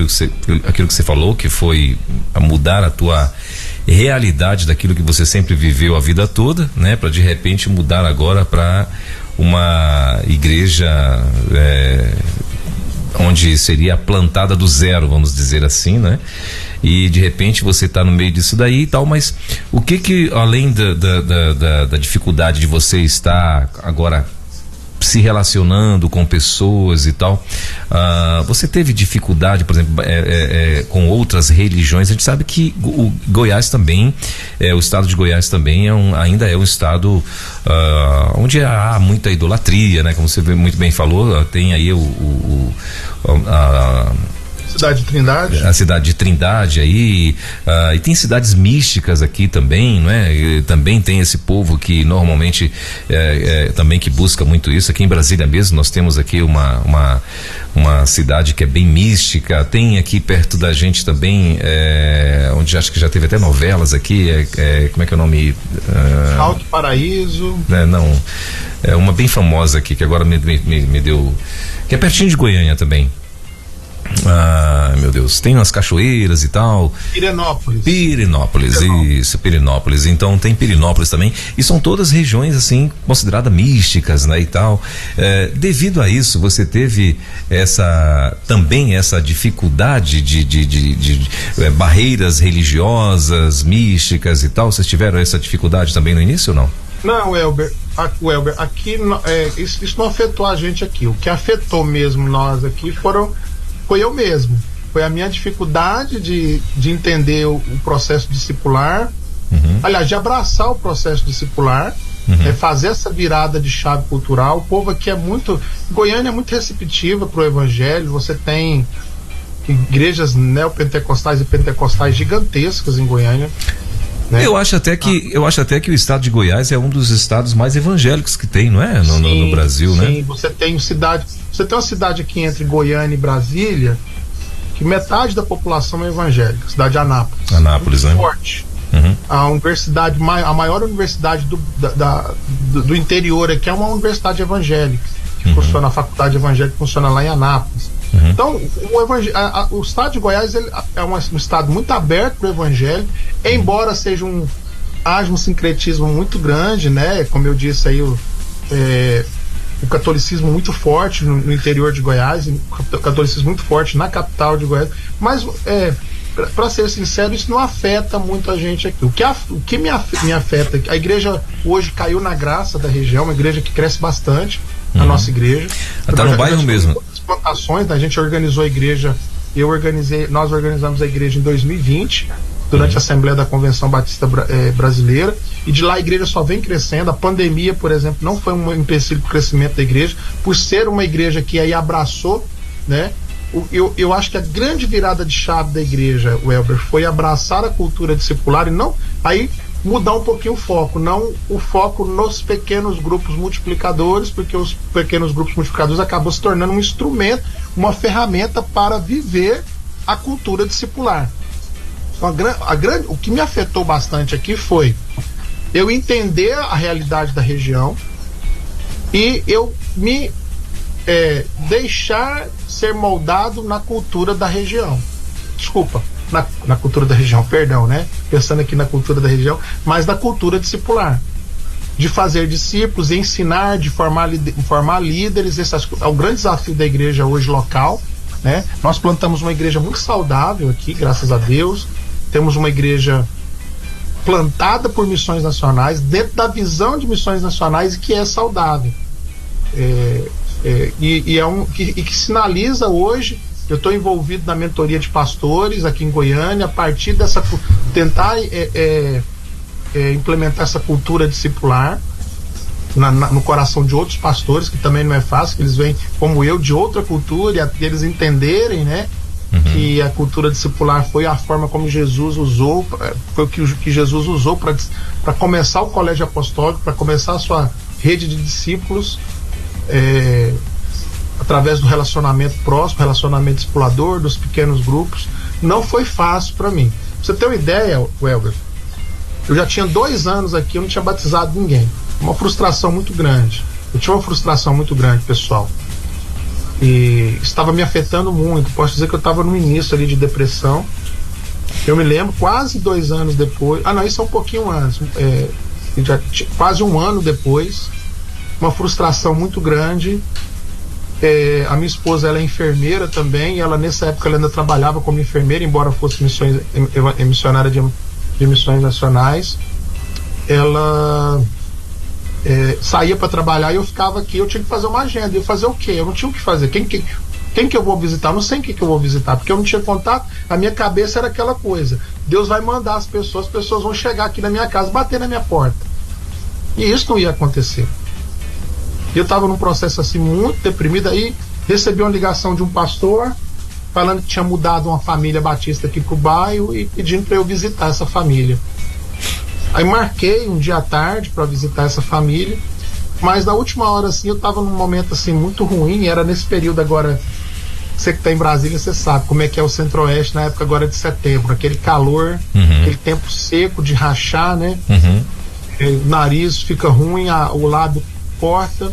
aquilo que você falou, que foi mudar a tua realidade daquilo que você sempre viveu a vida toda, né, para de repente mudar agora para uma igreja onde seria plantada do zero, vamos dizer assim, né? E de repente você está no meio disso daí e tal, mas o que além da dificuldade de você estar agora se relacionando com pessoas e tal, você teve dificuldade, por exemplo, com outras religiões? A gente sabe que o Goiás também, o estado de Goiás também ainda é um estado onde há muita idolatria, né? Como você muito bem falou, tem aí Cidade de Trindade. A cidade de Trindade aí, e tem cidades místicas aqui também, não é? E também tem esse povo que normalmente também que busca muito isso. Aqui em Brasília mesmo nós temos aqui uma cidade que é bem mística. Tem aqui perto da gente também, onde acho que já teve até novelas aqui, como é que é o nome? Alto Paraíso. Não, é uma bem famosa aqui, que agora me deu, que é pertinho de Goiânia também. Meu Deus, tem umas cachoeiras e tal. Pirenópolis, isso, Pirenópolis. Então tem Pirenópolis também, e são todas regiões assim consideradas místicas, né, e tal. Devido a isso, você teve também essa dificuldade de barreiras religiosas, místicas e tal? Vocês tiveram essa dificuldade também no início ou não? Não, Elber, aqui isso não afetou a gente aqui. O que afetou mesmo nós aqui foi eu mesmo. Foi a minha dificuldade de entender o processo discipular, aliás, de abraçar o processo discipular, fazer essa virada de chave cultural. O povo aqui Goiânia é muito receptiva para o evangelho. Você tem igrejas neopentecostais e pentecostais gigantescas em Goiânia, né? Eu acho até que o estado de Goiás é um dos estados mais evangélicos que tem, não é? No Brasil, né? Sim, você tem uma cidade aqui entre Goiânia e Brasília que metade da população é evangélica, a cidade de Anápolis. Anápolis, muito né? Forte. A maior universidade do interior aqui é uma universidade evangélica, que funciona, a faculdade evangélica funciona lá em Anápolis. Então, o estado de Goiás é um estado muito aberto para o evangelho, embora haja um sincretismo muito grande, né? Como eu disse aí, o catolicismo muito forte no interior de Goiás, o catolicismo muito forte na capital de Goiás, mas para ser sincero, isso não afeta muito a gente aqui. O que me afeta, a igreja hoje caiu na graça da região, uma igreja que cresce bastante, a nossa igreja. Está no bairro mesmo. Plantações, né? A gente organizou a igreja, nós organizamos a igreja em 2020, durante a Assembleia da Convenção Batista Brasileira, e de lá a igreja só vem crescendo. A pandemia, por exemplo, não foi um empecilho para o crescimento da igreja, por ser uma igreja que aí abraçou, né? Eu acho que a grande virada de chave da igreja, Welber, foi abraçar a cultura discipular e não mudar um pouquinho o foco, não o foco nos pequenos grupos multiplicadores, porque os pequenos grupos multiplicadores acabam se tornando um instrumento, uma ferramenta para viver a cultura discipular. Então, o que me afetou bastante aqui foi eu entender a realidade da região e eu me deixar ser moldado na cultura da região. Desculpa, na cultura da região, perdão, né? Pensando aqui na cultura da região, mas da cultura discipular, de fazer discípulos, ensinar, de formar líderes. Esse é o grande desafio da igreja hoje local, né? Nós plantamos uma igreja muito saudável aqui, graças a Deus. Temos uma igreja plantada por missões nacionais, dentro da visão de missões nacionais, e que é saudável. Que sinaliza hoje. Eu estou envolvido na mentoria de pastores aqui em Goiânia, a partir dessa, tentar implementar essa cultura discipular no coração de outros pastores, que também não é fácil, que eles vêm, como eu, de outra cultura, e eles entenderem, né, que a cultura discipular foi a forma como Jesus usou, foi o que Jesus usou para começar o colégio apostólico, para começar a sua rede de discípulos, através do relacionamento próximo, relacionamento discipulador, dos pequenos grupos. Não foi fácil para mim. Pra você ter uma ideia, Welber, eu já tinha 2 anos aqui, eu não tinha batizado ninguém. Uma frustração muito grande. Eu tinha uma frustração muito grande, pessoal. E estava me afetando muito. Posso dizer que eu estava no início ali de depressão. Eu me lembro, quase 2 anos depois. Não, isso é um pouquinho antes. Quase 1 ano depois. Uma frustração muito grande. A minha esposa, ela é enfermeira também, e ela nessa época ela ainda trabalhava como enfermeira, embora fosse missionária de missões nacionais. Ela saía para trabalhar e eu ficava aqui, eu tinha que fazer uma agenda. Eu fazer o quê? Eu não tinha o que fazer. Quem que eu vou visitar? Não sei quem que eu vou visitar, porque eu não tinha contato. A minha cabeça era aquela coisa: Deus vai mandar as pessoas vão chegar aqui na minha casa, bater na minha porta. E isso não ia acontecer. Eu estava num processo assim muito deprimido. Aí recebi uma ligação de um pastor falando que tinha mudado uma família batista aqui pro bairro e pedindo para eu visitar essa família. Aí marquei um dia à tarde para visitar essa família, mas na última hora assim eu estava num momento assim muito ruim. Era nesse período agora, você que está em Brasília, você sabe como é que é o Centro-Oeste na época agora de setembro, aquele calor, aquele tempo seco de rachar, né? O nariz fica ruim, o lábio corta.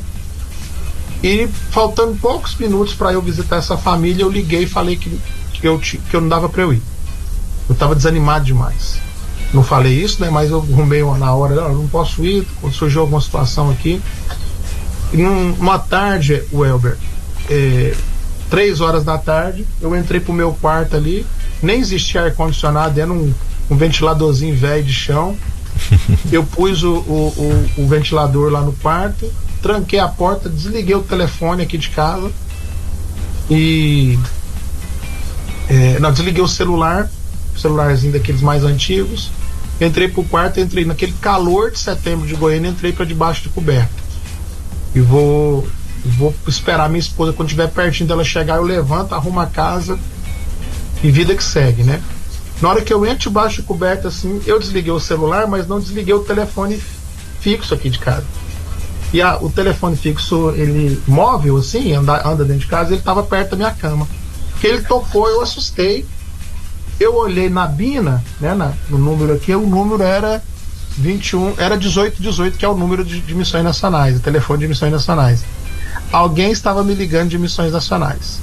E faltando poucos minutos para eu visitar essa família, eu liguei e falei que eu não dava para eu ir. Eu estava desanimado demais. Não falei isso, né? Mas eu arrumei na hora, eu não posso ir, surgiu alguma situação aqui. E uma tarde, Welber, 3 horas da tarde, eu entrei pro meu quarto ali, nem existia ar-condicionado, era um ventiladorzinho velho de chão. Eu pus o ventilador lá no quarto, tranquei a porta, desliguei o telefone aqui de casa e desliguei o celularzinho daqueles mais antigos. Entrei pro quarto, entrei naquele calor de setembro de Goiânia, entrei para debaixo de coberta e vou esperar minha esposa. Quando estiver pertinho dela chegar, eu levanto, arrumo a casa e vida que segue, né? Na hora que eu entro debaixo de coberta assim, eu desliguei o celular, mas não desliguei o telefone fixo aqui de casa. E o telefone fixo, ele móvel assim, anda dentro de casa, ele estava perto da minha cama. Que ele tocou, eu assustei. Eu olhei na bina, né, no número aqui, o número era 21, era 1818, que é o número de missões nacionais, o telefone de missões nacionais. Alguém estava me ligando de missões nacionais.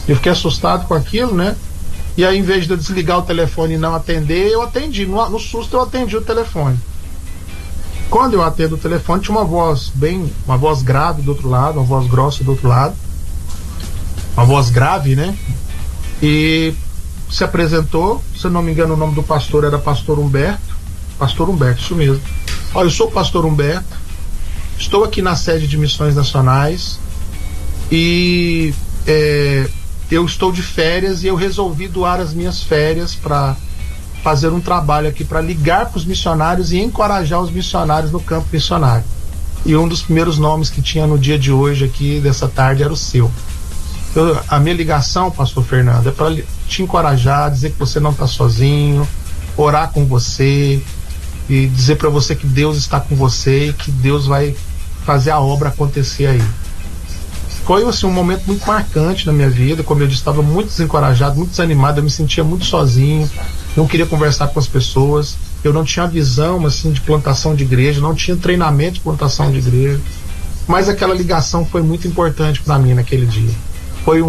Eu fiquei assustado com aquilo, né? E aí, em vez de eu desligar o telefone e não atender, eu atendi. No susto, eu atendi o telefone. Quando eu atendo o telefone, tinha uma voz grave do outro lado, uma voz grossa do outro lado. Uma voz grave, né? E se apresentou, se eu não me engano, o nome do pastor era Pastor Humberto. Pastor Humberto, isso mesmo. Olha, eu sou o Pastor Humberto, estou aqui na sede de Missões Nacionais e eu estou de férias e eu resolvi doar as minhas férias para fazer um trabalho aqui, para ligar para os missionários e encorajar os missionários no campo missionário. E um dos primeiros nomes que tinha no dia de hoje aqui, dessa tarde, era o seu. A minha ligação, pastor Fernando, é para te encorajar, dizer que você não está sozinho, orar com você e dizer para você que Deus está com você e que Deus vai fazer a obra acontecer aí. Foi assim, um momento muito marcante na minha vida. Como eu disse, estava muito desencorajado, muito desanimado, eu me sentia muito sozinho, não queria conversar com as pessoas, eu não tinha visão assim de plantação de igreja, não tinha treinamento de plantação de igreja, mas aquela ligação foi muito importante para mim naquele dia. Foi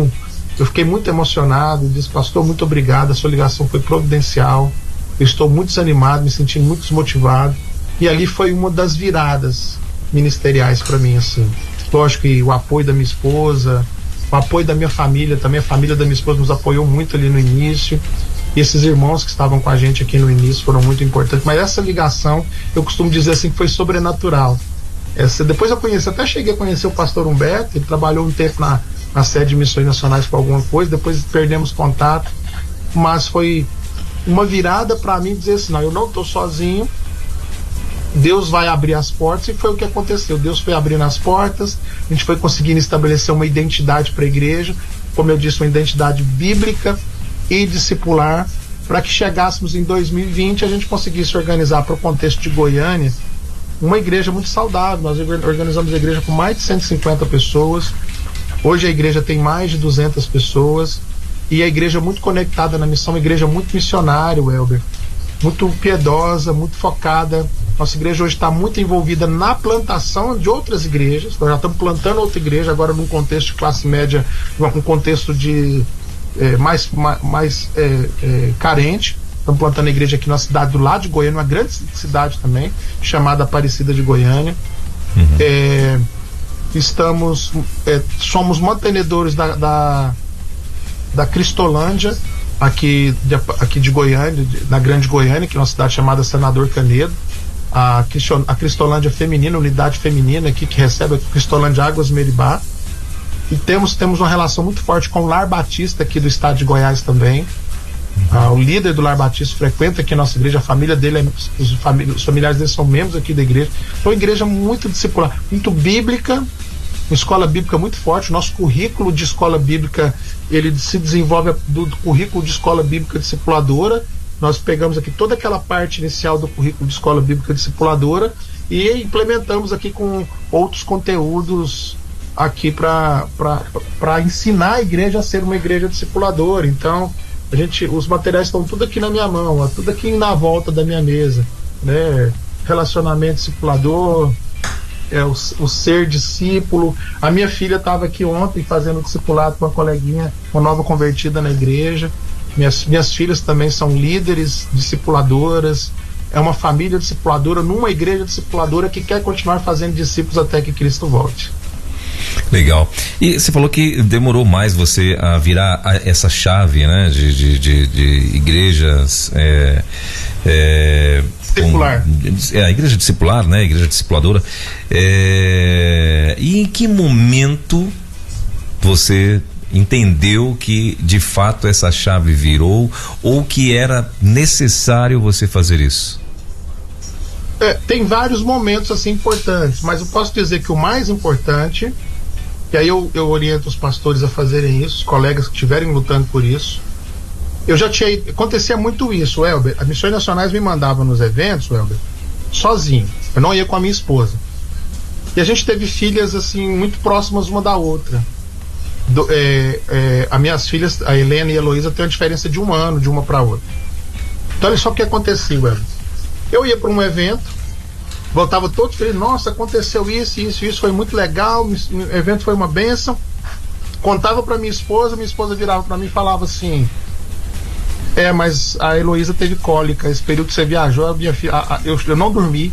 Eu fiquei muito emocionado, disse, pastor, muito obrigado, a sua ligação foi providencial, eu estou muito desanimado, me senti muito desmotivado, e ali foi uma das viradas ministeriais para mim, assim. Lógico que o apoio da minha esposa, o apoio da minha família, também a família da minha esposa nos apoiou muito ali no início, e esses irmãos que estavam com a gente aqui no início foram muito importantes, mas essa ligação, eu costumo dizer assim, que foi sobrenatural. Depois eu conheci, até cheguei a conhecer o pastor Humberto, ele trabalhou um tempo na sede de Missões Nacionais com alguma coisa, depois perdemos contato, mas foi uma virada para mim dizer assim, não, eu não estou sozinho, Deus vai abrir as portas, e foi o que aconteceu. Deus foi abrindo as portas, a gente foi conseguindo estabelecer uma identidade para a igreja, como eu disse, uma identidade bíblica e discipular, para que chegássemos em 2020 a gente conseguisse organizar para o contexto de Goiânia uma igreja muito saudável. Nós organizamos a igreja com mais de 150 pessoas. Hoje a igreja tem mais de 200 pessoas, e a igreja muito conectada na missão, uma igreja muito missionária, Welber, muito piedosa, muito focada. Nossa igreja hoje está muito envolvida na plantação de outras igrejas. Nós já estamos plantando outra igreja agora num contexto de classe média, num contexto de mais carente. Estamos plantando a igreja aqui na cidade do lado de Goiânia, uma grande cidade também, chamada Aparecida de Goiânia. Somos mantenedores da Cristolândia, aqui de Goiânia, na Grande Goiânia, que é uma cidade chamada Senador Canedo. A Cristolândia Feminina, unidade feminina aqui, que recebe a Cristolândia Águas Meribá. E temos uma relação muito forte com o Lar Batista aqui do estado de Goiás também. O líder do Lar Batista frequenta aqui a nossa igreja, a família dele, os familiares dele são membros aqui da igreja. Então, uma igreja muito discipular, muito bíblica, uma escola bíblica muito forte. O nosso currículo de escola bíblica, ele se desenvolve do currículo de escola bíblica discipuladora. Nós pegamos aqui toda aquela parte inicial do currículo de escola bíblica discipuladora e implementamos aqui com outros conteúdos aqui para ensinar a igreja a ser uma igreja discipuladora. Então, os materiais estão tudo aqui na minha mão, tudo aqui na volta da minha mesa, né? Relacionamento discipulador, o ser discípulo. A minha filha estava aqui ontem fazendo discipulado com uma coleguinha, uma nova convertida na igreja. Minhas filhas também são líderes discipuladoras. É uma família discipuladora numa igreja discipuladora que quer continuar fazendo discípulos até que Cristo volte. Legal. E você falou que demorou mais você a virar essa chave, né, de igrejas discipular. A igreja discipular, né, a igreja discipuladora. E em que momento você entendeu que de fato essa chave virou, ou que era necessário você fazer isso? Tem vários momentos assim importantes, mas eu posso dizer que o mais importante, e aí eu oriento os pastores a fazerem isso, os colegas que estiverem lutando por isso. Acontecia muito isso, Welber. As Missões Nacionais me mandavam nos eventos, Welber, sozinho. Eu não ia com a minha esposa. E a gente teve filhas assim muito próximas uma da outra. As minhas filhas, a Helena e a Heloísa, têm uma diferença de 1 ano de uma para outra. Então olha só o que acontecia, Welber. Eu ia para um evento, voltava todo feliz, nossa, aconteceu isso, foi muito legal, o evento foi uma bênção. Contava para minha esposa virava para mim e falava assim: mas a Heloísa teve cólica, esse período que você viajou, a minha filha, eu não dormi,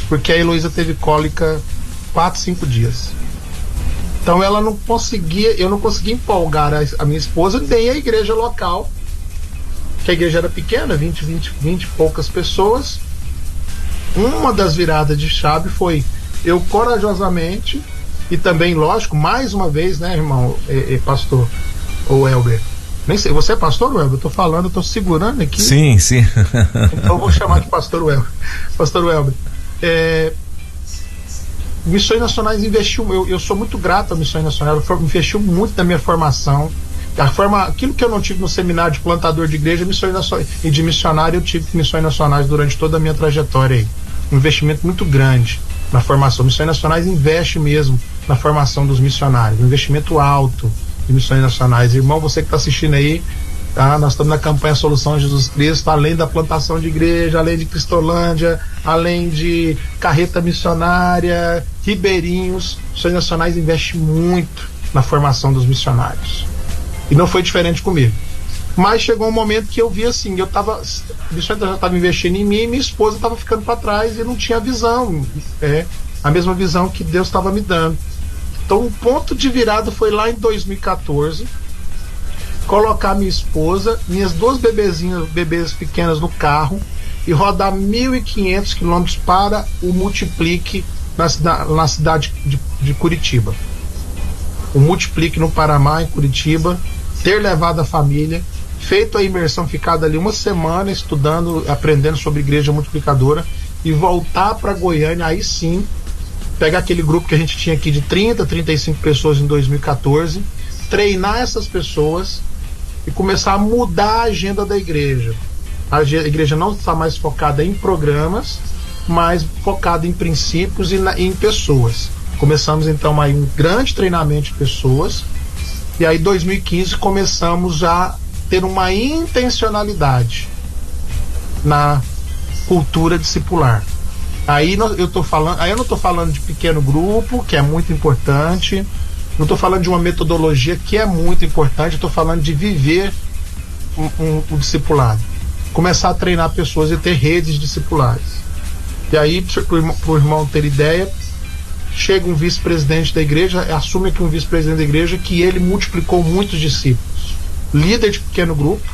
porque a Heloísa teve cólica 4, 5 dias. Então eu não conseguia empolgar a minha esposa nem a igreja local, que a igreja era pequena, 20 e poucas pessoas. Uma das viradas de chave foi eu corajosamente, e também, lógico, mais uma vez, né, irmão, pastor, ou Elber, nem sei, você é pastor, Elber? Eu tô falando, eu tô segurando aqui. Sim. Então eu vou chamar de pastor Elber. Pastor Elber, Missões Nacionais investiu, eu sou muito grato à Missões Nacionais, investiu muito na minha formação. Aquilo que eu não tive no seminário de plantador de igreja e de missionário, eu tive Missões Nacionais durante toda a minha trajetória aí. Um investimento muito grande na formação. Missões Nacionais investe mesmo na formação dos missionários, um investimento alto de Missões Nacionais. Irmão, você que está assistindo aí, nós estamos na campanha Solução Jesus Cristo, além da plantação de igreja, além de Cristolândia, além de carreta missionária, Ribeirinhos. Missões Nacionais investe muito na formação dos missionários. E não foi diferente comigo. Mas chegou um momento que eu vi assim, eu tava, já estava investindo em mim e minha esposa estava ficando para trás e não tinha visão, a mesma visão que Deus estava me dando. Então o ponto de virada foi lá em 2014, colocar minha esposa, minhas duas bebês pequenas no carro e rodar 1.500 quilômetros para o Multiplique na cidade de Curitiba. O Multiplique no Paraná, em Curitiba, ter levado a família, feito a imersão, ficado ali uma semana estudando, aprendendo sobre igreja multiplicadora e voltar para Goiânia, aí sim, pegar aquele grupo que a gente tinha aqui de 30, 35 pessoas em 2014, treinar essas pessoas e começar a mudar a agenda da igreja. A igreja não está mais focada em programas, mas focada em princípios e em pessoas. Começamos então aí um grande treinamento de pessoas, e aí em 2015 começamos a ter uma intencionalidade na cultura discipular. Aí eu não estou falando de pequeno grupo, que é muito importante, não estou falando de uma metodologia que é muito importante, estou falando de viver o discipulado, começar a treinar pessoas e ter redes discipulares. E aí, para o irmão ter ideia, chega um vice-presidente da igreja, assume aqui um vice-presidente da igreja que ele multiplicou muitos discípulos, líder de pequeno grupo,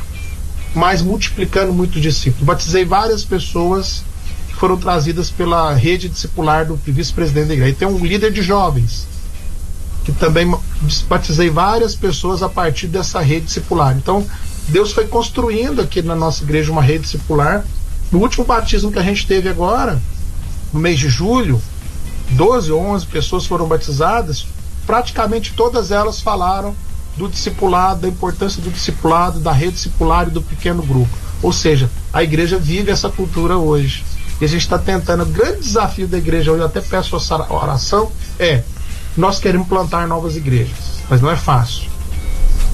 mas multiplicando muitos discípulos. Batizei várias pessoas que foram trazidas pela rede discipular do vice-presidente da igreja. E tem um líder de jovens, que também batizei várias pessoas a partir dessa rede discipular. Então, Deus foi construindo aqui na nossa igreja uma rede discipular. No último batismo que a gente teve agora, no mês de julho, 12 ou 11 pessoas foram batizadas, praticamente todas elas falaram do discipulado, da importância do discipulado, da rede discipular e do pequeno grupo. Ou seja, a igreja vive essa cultura hoje. E a gente está tentando, o grande desafio da igreja hoje, eu até peço a oração, nós queremos plantar novas igrejas, mas não é fácil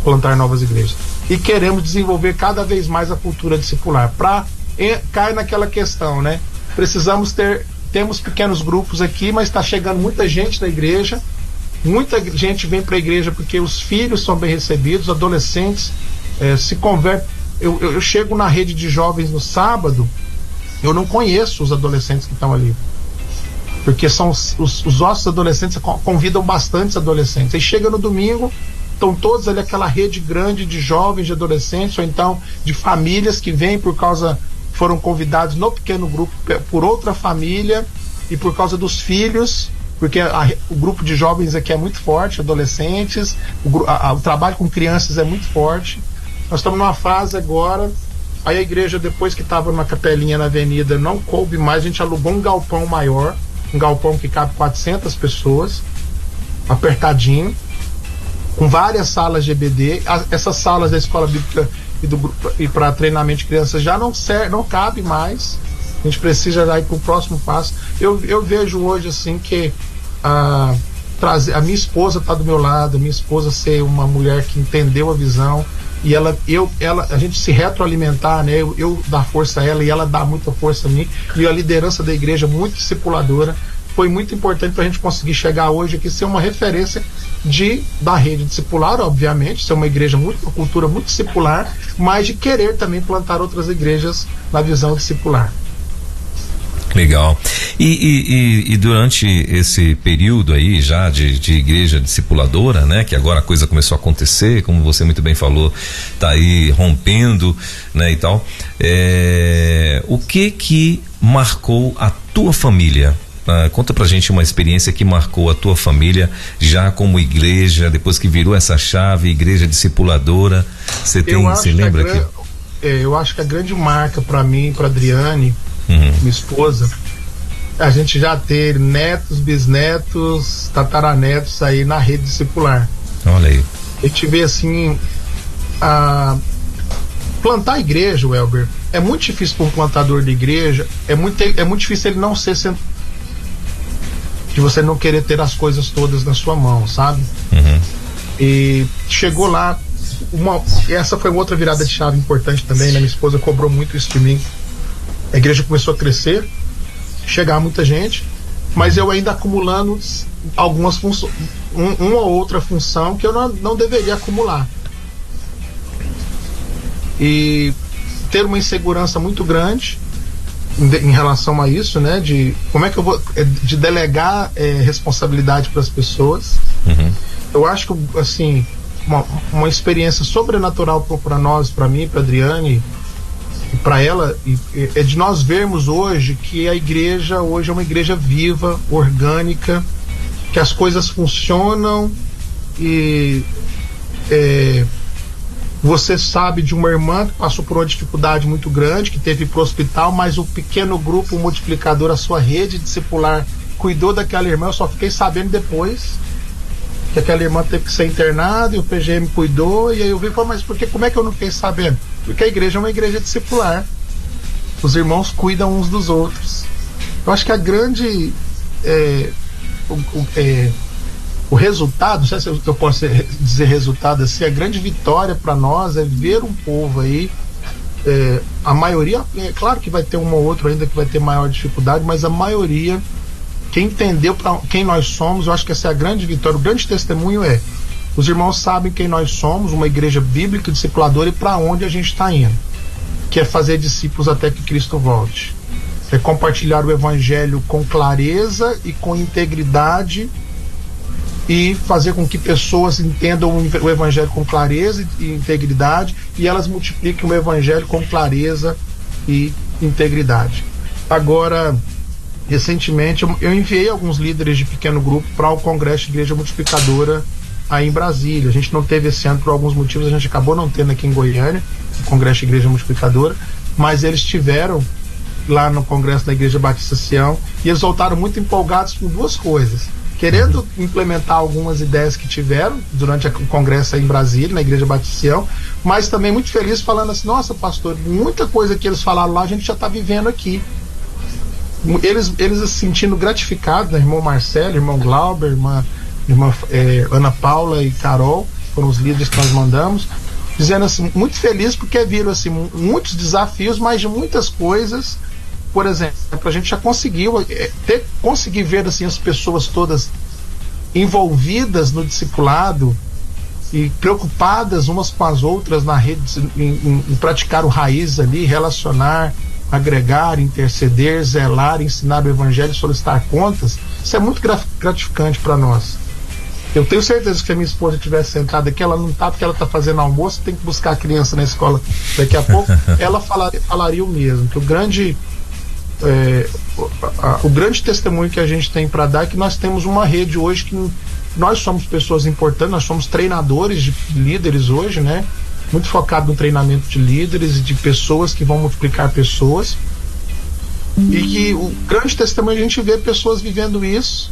plantar novas igrejas. E queremos desenvolver cada vez mais a cultura discipular. Cai naquela questão, né? Temos pequenos grupos aqui, mas está chegando muita gente na igreja. Muita gente vem para a igreja porque os filhos são bem recebidos, adolescentes se convertem. Eu chego na rede de jovens no sábado, eu não conheço os adolescentes que estão ali, porque são os nossos adolescentes convidam bastantes adolescentes. Aí chega no domingo, estão todos ali, aquela rede grande de jovens, de adolescentes, ou então de famílias que vêm foram convidados no pequeno grupo por outra família e por causa dos filhos, porque o grupo de jovens aqui é muito forte, adolescentes, o trabalho com crianças é muito forte. Nós estamos numa fase agora, aí a igreja, depois que estava numa capelinha na avenida, não coube mais, a gente alugou um galpão maior, um galpão que cabe 400 pessoas, apertadinho, com várias salas de EBD. Essas salas da escola bíblica e para treinamento de crianças já não cabe mais. A gente precisa já ir para o próximo passo. Eu vejo hoje assim que a minha esposa está do meu lado, a minha esposa ser uma mulher que entendeu a visão, e a gente se retroalimentar, né? Eu dar força a ela e ela dá muita força a mim, e a liderança da igreja muito discipuladora foi muito importante para a gente conseguir chegar hoje aqui, ser uma referência da rede discipular, obviamente, ser uma igreja uma cultura muito discipular, mas de querer também plantar outras igrejas na visão discipular. Legal. E durante esse período aí já de igreja discipuladora, né, que agora a coisa começou a acontecer, como você muito bem falou, tá aí rompendo, né, e tal, o que marcou a tua família? Conta pra gente uma experiência que marcou a tua família já como igreja, depois que virou essa chave, igreja discipuladora. Você lembra aqui? Eu acho que a grande marca pra mim, pra Adriane, minha esposa, a gente já ter netos, bisnetos, tataranetos aí na rede discipular. Olha aí. A gente vê assim, plantar igreja, Welber, é muito difícil para um plantador de igreja, é muito difícil ele não ser de você não querer ter as coisas todas na sua mão, sabe? E chegou lá, essa foi outra virada de chave importante também, né? Minha esposa cobrou muito isso de mim. A igreja começou a crescer, chegar muita gente, mas eu ainda acumulando algumas funções, uma ou outra função que eu não deveria acumular. e ter uma insegurança muito grande em relação a isso, né? De como é que eu vou de delegar responsabilidade para as pessoas. Eu acho que assim uma experiência sobrenatural para nós, para mim, para Adriane e para ela, é de nós vermos hoje que a igreja hoje é uma igreja viva, orgânica, que as coisas funcionam e você sabe de uma irmã que passou por uma dificuldade muito grande, que teve para o hospital, mas o pequeno grupo multiplicador, a sua rede discipular, cuidou daquela irmã. Eu só fiquei sabendo depois que aquela irmã teve que ser internada e o PGM cuidou, e aí eu vi e falei, mas como é que eu não fiquei sabendo? Porque a igreja é uma igreja discipular. Os irmãos cuidam uns dos outros. Eu acho que a grande o resultado, não sei se eu posso dizer resultado assim, a grande vitória para nós é ver um povo aí, a maioria, claro que vai ter um ou outro ainda que vai ter maior dificuldade, mas a maioria que entendeu quem nós somos. Eu acho que essa é a grande vitória. O grande testemunho os irmãos sabem quem nós somos, uma igreja bíblica, discipuladora, e para onde a gente está indo, que é fazer discípulos até que Cristo volte, é compartilhar o evangelho com clareza e com integridade, e fazer com que pessoas entendam o evangelho com clareza e integridade, e elas multipliquem o evangelho com clareza e integridade. Agora, recentemente eu enviei alguns líderes de pequeno grupo para o Congresso de Igreja Multiplicadora aí em Brasília. A gente não teve esse ano por alguns motivos, a gente acabou não tendo aqui em Goiânia o Congresso de Igreja Multiplicadora, mas eles tiveram lá no Congresso da Igreja Batista Sião, e eles voltaram muito empolgados com duas coisas: querendo implementar algumas ideias que tiveram durante o congresso aí em Brasília, na Igreja Batista Sião, mas também muito feliz, falando assim, nossa pastor, muita coisa que eles falaram lá a gente já está vivendo aqui. Eles se sentindo gratificados, né? Irmão Marcelo, irmão Glauber, irmã Ana Paula e Carol, foram os líderes que nós mandamos, dizendo assim, muito feliz porque viram assim, muitos desafios, mas de muitas coisas. Por exemplo, a gente já conseguiu conseguir ver assim, as pessoas todas envolvidas no discipulado e preocupadas umas com as outras na rede, em praticar o raiz ali, relacionar, agregar, interceder, zelar, ensinar o evangelho, solicitar contas. Isso é muito gratificante para nós. Eu tenho certeza que se a minha esposa estivesse sentada aqui, ela não está, porque ela está fazendo almoço, tem que buscar a criança na escola daqui a pouco, ela falaria o mesmo, que o grande testemunho que a gente tem para dar é que nós temos uma rede hoje que nós somos pessoas importantes, nós somos treinadores de líderes hoje, né? Muito focado no treinamento de líderes e de pessoas que vão multiplicar pessoas, e que o grande testemunho a gente vê pessoas vivendo isso,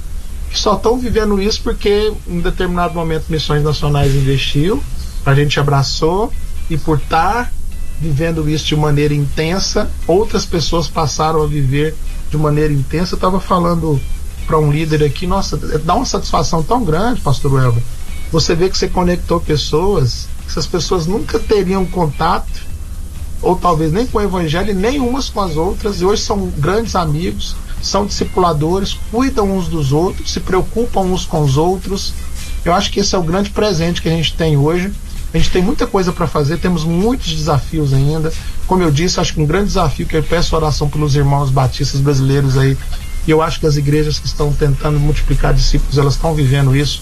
que só estão vivendo isso porque em determinado momento Missões Nacionais investiu, a gente abraçou, e por estar vivendo isso de maneira intensa, outras pessoas passaram a viver de maneira intensa. Eu estava falando para um líder aqui, nossa, dá uma satisfação tão grande, pastor Welber, você vê que você conectou pessoas que essas pessoas nunca teriam contato, ou talvez nem com o evangelho, nem umas com as outras, e hoje são grandes amigos, são discipuladores, cuidam uns dos outros, se preocupam uns com os outros. Eu acho que esse é o grande presente que a gente tem hoje. A gente tem muita coisa para fazer, temos muitos desafios ainda. Como eu disse, acho que um grande desafio, que eu peço oração pelos irmãos batistas brasileiros aí, e eu acho que as igrejas que estão tentando multiplicar discípulos, elas estão vivendo isso,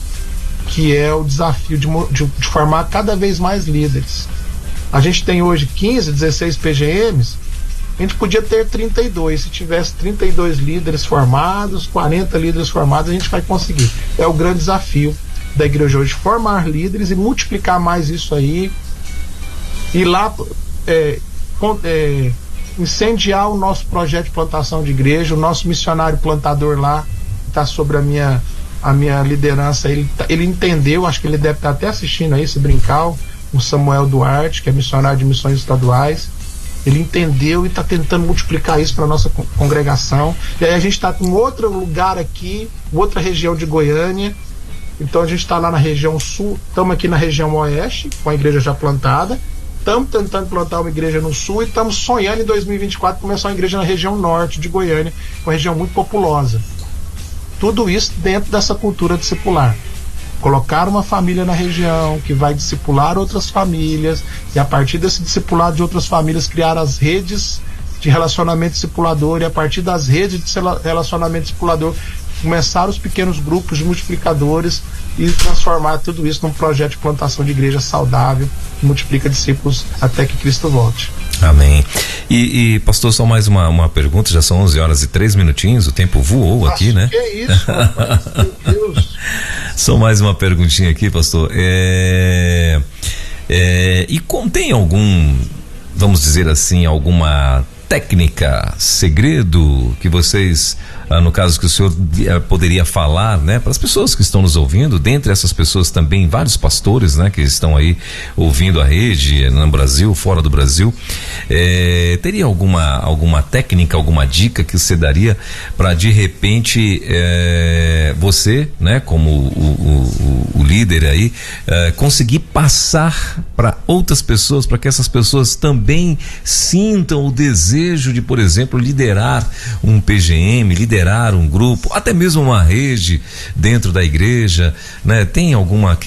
que é o desafio de formar cada vez mais líderes. A gente tem hoje 15, 16 PGMs, a gente podia ter 32, se tivesse 32 líderes formados, 40 líderes formados, a gente vai conseguir. É o grande desafio da igreja hoje, formar líderes e multiplicar mais isso aí, e lá incendiar o nosso projeto de plantação de igreja. O nosso missionário plantador lá está sobre a minha liderança, ele entendeu, acho que ele deve estar até assistindo aí, se brincar, o Samuel Duarte, que é missionário de missões estaduais. Ele entendeu e está tentando multiplicar isso para a nossa congregação. E aí a gente está com outro lugar aqui, outra região de Goiânia. Então a gente está lá na região sul, estamos aqui na região oeste, com a igreja já plantada. Estamos tentando plantar uma igreja no sul, e estamos sonhando em 2024 começar uma igreja na região norte de Goiânia, uma região muito populosa. Tudo isso dentro dessa cultura discipular. colocar uma família na região que vai discipular outras famílias, e a partir desse discipulado de outras famílias criar as redes de relacionamento discipulador, e a partir das redes de relacionamento discipulador começar os pequenos grupos de multiplicadores e transformar tudo isso num projeto de plantação de igreja saudável que multiplica discípulos até que Cristo volte. Amém. E pastor, só mais uma pergunta, já são 11h03, o tempo voou aqui, né? Que isso, rapaz, meu Deus. Só mais uma perguntinha aqui, pastor. E contém algum, vamos dizer assim, alguma técnica, segredo que vocês, no caso que o senhor poderia falar, né, para as pessoas que estão nos ouvindo, dentre essas pessoas também vários pastores, né, que estão aí ouvindo a rede no Brasil, fora do Brasil, teria alguma técnica, alguma dica que você daria para de repente você, né, como o líder aí, conseguir passar para outras pessoas, para que essas pessoas também sintam o desejo de, por exemplo, liderar um PGM, liderar um grupo, até mesmo uma rede dentro da igreja, né? Tem alguma,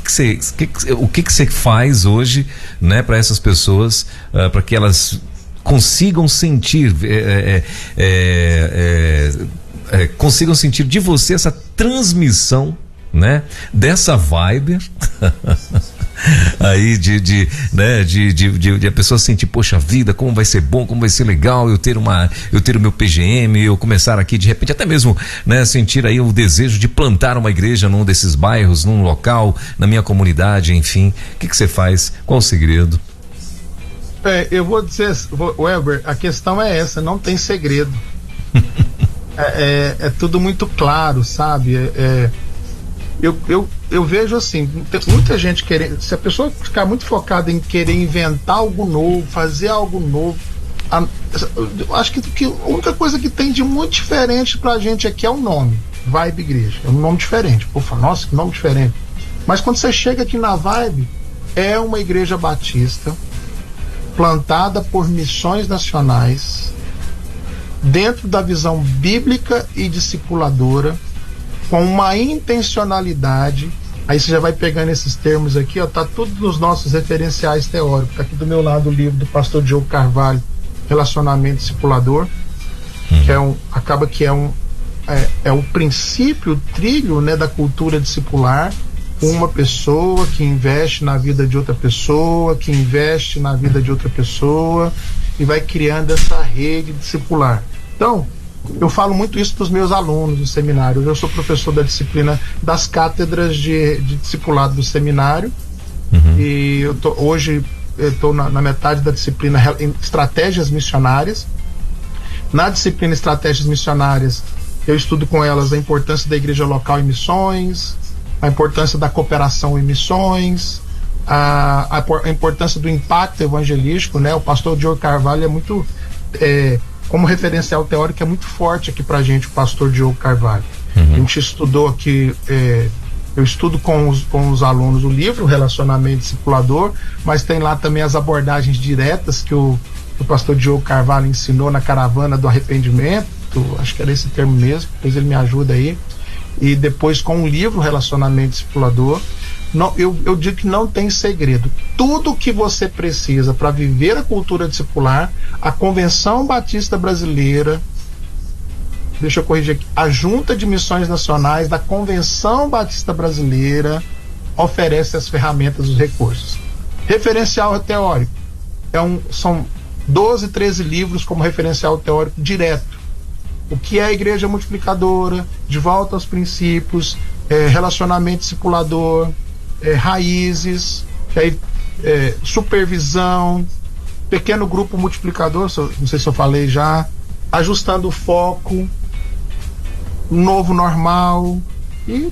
o que você faz hoje, né, para essas pessoas, para que elas consigam sentir consigam sentir de você essa transmissão, né, dessa vibe aí de a pessoa sentir, poxa vida, como vai ser bom, como vai ser legal eu ter o meu PGM, eu começar aqui de repente, até mesmo, né, sentir aí o desejo de plantar uma igreja num desses bairros, num local, na minha comunidade, enfim. O que você faz? Qual o segredo? Eu vou dizer, Weber, a questão é essa, não tem segredo. É tudo muito claro, sabe? Eu vejo assim, tem muita gente querendo, se a pessoa ficar muito focada em querer inventar algo novo, fazer algo novo, eu acho que a única coisa que tem de muito diferente pra gente aqui é o nome, Vibe Igreja. É um nome diferente. Pô, nossa, que nome diferente. Mas quando você chega aqui na Vibe, é uma igreja batista plantada por missões nacionais, dentro da visão bíblica e discipuladora, com uma intencionalidade. Aí você já vai pegando esses termos aqui, ó, tá tudo nos nossos referenciais teóricos. Tá aqui do meu lado o livro do pastor Diogo Carvalho, Relacionamento Discipulador, que é o princípio, o trilho, né, da cultura discipular. Uma pessoa que investe na vida de outra pessoa, que investe na vida de outra pessoa, e vai criando essa rede discipular. Então, eu falo muito isso para os meus alunos do seminário. Eu sou professor da disciplina das cátedras de discipulado do seminário. E hoje eu estou na metade da disciplina em estratégias missionárias. Na disciplina estratégias missionárias, eu estudo com elas a importância da igreja local em missões, a importância da cooperação em missões, a importância do impacto evangelístico, né? O pastor Diogo Carvalho é muito, como referencial teórico, é muito forte aqui pra gente, o pastor Diogo Carvalho. A gente estudou aqui, eu estudo com os alunos o livro Relacionamento Discipulador, mas tem lá também as abordagens diretas que o pastor Diogo Carvalho ensinou na caravana do arrependimento, acho que era esse termo mesmo, depois ele me ajuda aí. E depois com o livro Relacionamento Discipulador. Eu digo que não tem segredo. Tudo que você precisa para viver a cultura discipular, a Convenção Batista Brasileira, deixa eu corrigir aqui, a Junta de Missões Nacionais da Convenção Batista Brasileira oferece as ferramentas, os recursos. Referencial teórico, são 12, 13 livros como referencial teórico direto. O que é a igreja multiplicadora, de volta aos princípios, relacionamento discipulador, raízes, supervisão, pequeno grupo multiplicador, não sei se eu falei já, ajustando o foco, novo normal, e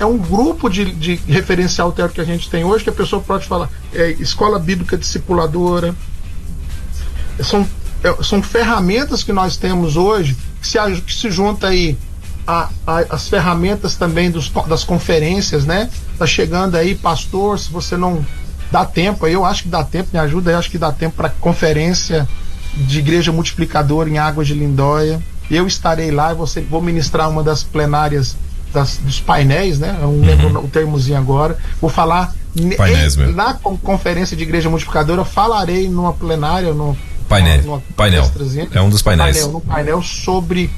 é um grupo de referencial teórico que a gente tem hoje, que a pessoa pode falar, escola bíblica discipuladora, são ferramentas que nós temos hoje que se junta aí as ferramentas também das conferências, né? Tá chegando aí, pastor, se você não dá tempo, eu acho que dá tempo, me ajuda, eu acho que dá tempo para conferência de igreja multiplicadora em Águas de Lindóia. Eu estarei lá e vou ministrar uma das plenárias dos painéis, né? Eu não lembro o termozinho agora. Vou falar na conferência de Igreja Multiplicadora, falarei numa plenária, painel. É um dos painéis. No painel sobre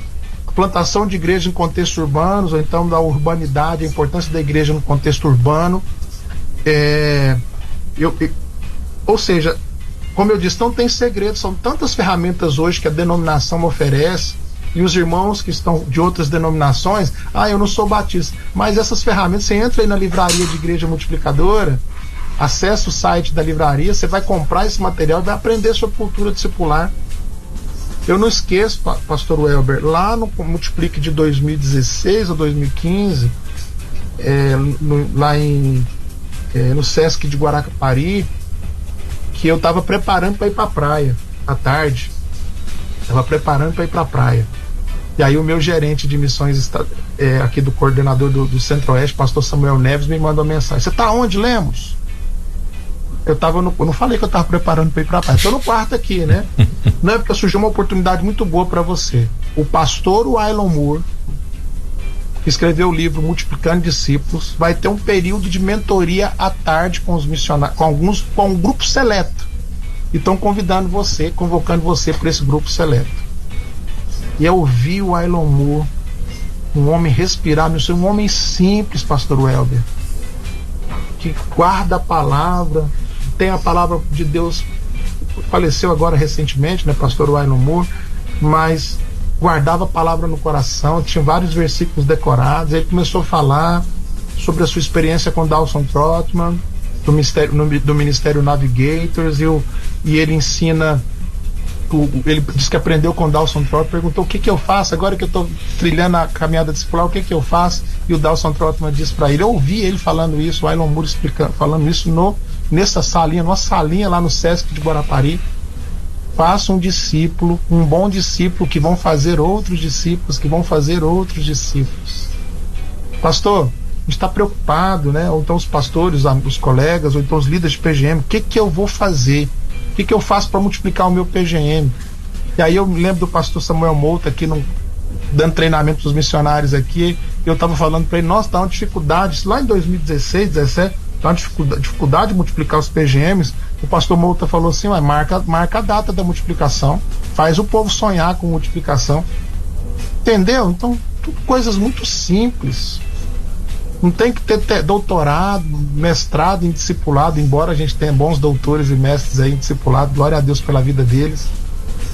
a plantação de igreja em contextos urbanos, ou então da urbanidade, a importância da igreja no contexto urbano. Ou seja, como eu disse, não tem segredo, são tantas ferramentas hoje que a denominação oferece, e os irmãos que estão de outras denominações, eu não sou batista, mas essas ferramentas, você entra aí na livraria de Igreja Multiplicadora, acessa o site da livraria, você vai comprar esse material e vai aprender sobre cultura discipular. Eu não esqueço, pastor Welber, lá no Multiplique de 2016 ou 2015, no Sesc de Guarapari, que eu estava preparando para ir para a praia à tarde. Estava preparando para ir para a praia. E aí o meu gerente de missões aqui do coordenador do Centro-Oeste, pastor Samuel Neves, me mandou uma mensagem: você está onde, Lemos? Eu não falei que eu estava preparando para ir para a praia. Estou no quarto aqui, né? Não é porque surgiu uma oportunidade muito boa para você. O pastor Waylon Moore, que escreveu o livro Multiplicando Discípulos, vai ter um período de mentoria à tarde com os missionários, com um grupo seleto. E estão convocando você para esse grupo seleto. E eu vi o Waylon Moore, um homem respirar, um homem simples, pastor Welber, que guarda a palavra, tem a palavra de Deus. Faleceu agora recentemente, né, pastor Waylon Moore, mas guardava a palavra no coração, tinha vários versículos decorados. Ele começou a falar sobre a sua experiência com Dawson Trotman, do Ministério Navigators, e ele ensina, ele diz que aprendeu com Dawson Trotman, perguntou: o que eu faço agora que eu estou trilhando a caminhada discipular, o que eu faço? E o Dawson Trotman disse para ele, eu ouvi ele falando isso, o Waylon Moore falando isso nessa salinha, numa salinha lá no Sesc de Guarapari: faça um discípulo, um bom discípulo, que vão fazer outros discípulos, que vão fazer outros discípulos. Pastor, a gente está preocupado, né? Ou então os pastores, os colegas, ou então os líderes de PGM, o que eu vou fazer? O que eu faço para multiplicar o meu PGM? E aí eu me lembro do pastor Samuel Mouta aqui, dando treinamento para os missionários aqui, eu estava falando para ele: nossa, dá uma dificuldade, lá em 2016, 2017, dá uma dificuldade de multiplicar os PGMs. O pastor Mouta falou assim: marca a data da multiplicação, faz o povo sonhar com multiplicação. Entendeu? Então, coisas muito simples. Não tem que ter doutorado, mestrado em discipulado, embora a gente tenha bons doutores e mestres aí em discipulado, glória a Deus pela vida deles.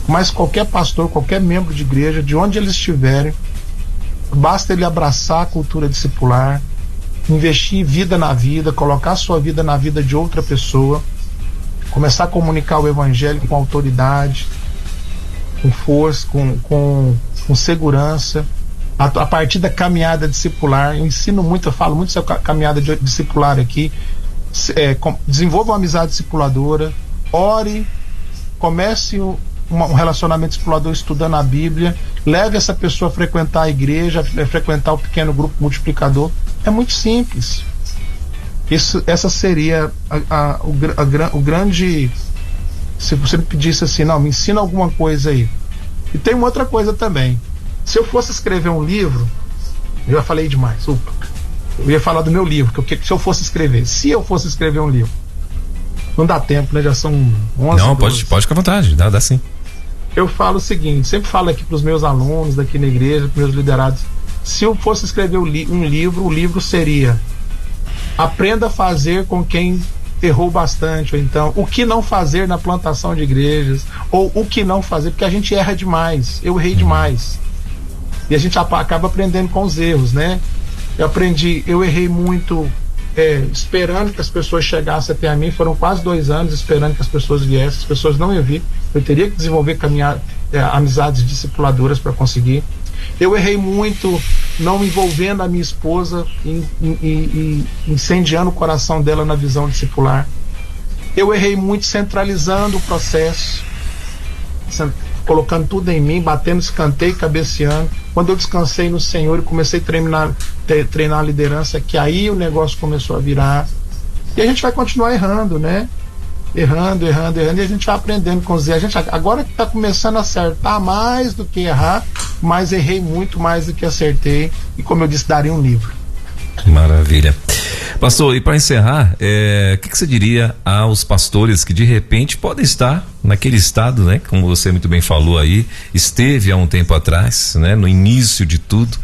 Mas qualquer pastor, qualquer membro de igreja, de onde eles estiverem, basta ele abraçar a cultura discipular, investir vida na vida, colocar sua vida na vida de outra pessoa, começar a comunicar o evangelho com autoridade, com força, com segurança, a partir da caminhada discipular. Eu ensino muito, eu falo muito sobre a caminhada discipular aqui. Desenvolva uma amizade discipuladora, ore, comece um relacionamento discipulador estudando a Bíblia, leve essa pessoa a frequentar a igreja, a frequentar o pequeno grupo multiplicador. É muito simples. Essa seria o grande. Se você me pedisse assim, não, me ensina alguma coisa aí. E tem uma outra coisa também. Se eu fosse escrever um livro, eu já falei demais, eu ia falar do meu livro, se eu fosse escrever um livro, não dá tempo, né? Já são 11. Não, pode ficar à vontade, dá sim. Eu falo o seguinte, sempre falo aqui para os meus alunos daqui na igreja, para meus liderados: se eu fosse escrever um livro, o livro seria Aprenda a Fazer com Quem Errou Bastante, ou então O que Não Fazer na Plantação de Igrejas, ou O que Não Fazer, porque a gente erra demais, eu errei demais. E a gente acaba aprendendo com os erros, né? Eu errei muito esperando que as pessoas chegassem até a mim. Foram quase 2 anos esperando que as pessoas viessem. As pessoas não iam vir. Eu teria que desenvolver amizades discipuladoras para conseguir. Eu errei muito não envolvendo a minha esposa e incendiando o coração dela na visão discipular. Eu errei muito centralizando o processo, colocando tudo em mim, batendo escanteio, cabeceando. Quando eu descansei no Senhor e comecei a treinar a liderança, que aí o negócio começou a virar. E a gente vai continuar errando, né? errando, e a gente vai aprendendo com os erros. A gente agora que está começando a acertar mais do que errar, mas errei muito mais do que acertei, e como eu disse, daria um livro. Maravilha. Pastor, e para encerrar, o que você diria aos pastores que de repente podem estar naquele estado, né? Como você muito bem falou aí, esteve há um tempo atrás, né? No início de tudo,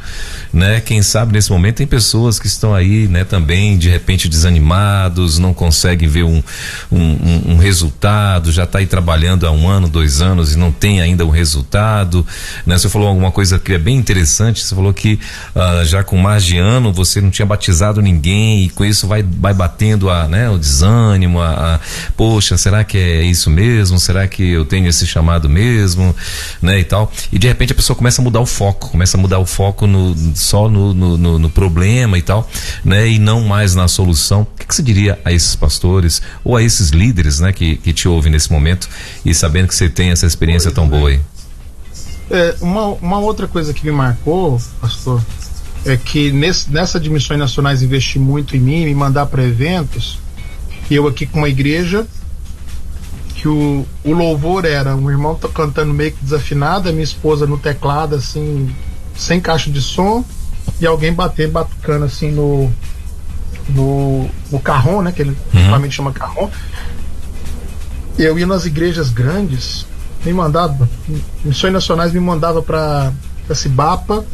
né? Quem sabe nesse momento tem pessoas que estão aí, né? Também de repente desanimados, não conseguem ver um resultado, já está aí trabalhando há 1 ano, 2 anos e não tem ainda um resultado, né? Você falou alguma coisa que é bem interessante, você falou que já com mais de ano você não tinha batizado ninguém, e com isso vai batendo o desânimo, poxa, será que é isso mesmo? Será que eu tenho esse chamado mesmo, né, e tal, e de repente a pessoa começa a mudar o foco só no problema e tal, né, e não mais na solução. O que você diria a esses pastores ou a esses líderes, né, que te ouvem nesse momento e sabendo que você tem essa experiência tão boa aí? Uma outra coisa que me marcou, pastor, é que nessa de Missões Nacionais investi muito em mim, me mandar para eventos, e eu aqui com uma igreja que o louvor era um irmão cantando meio que desafinado, a minha esposa no teclado assim, sem caixa de som, e alguém batucando assim no carrom, né, que ele normalmente chama carrom. Eu ia nas igrejas grandes, me mandava, Missões Nacionais me mandava para Cibapa,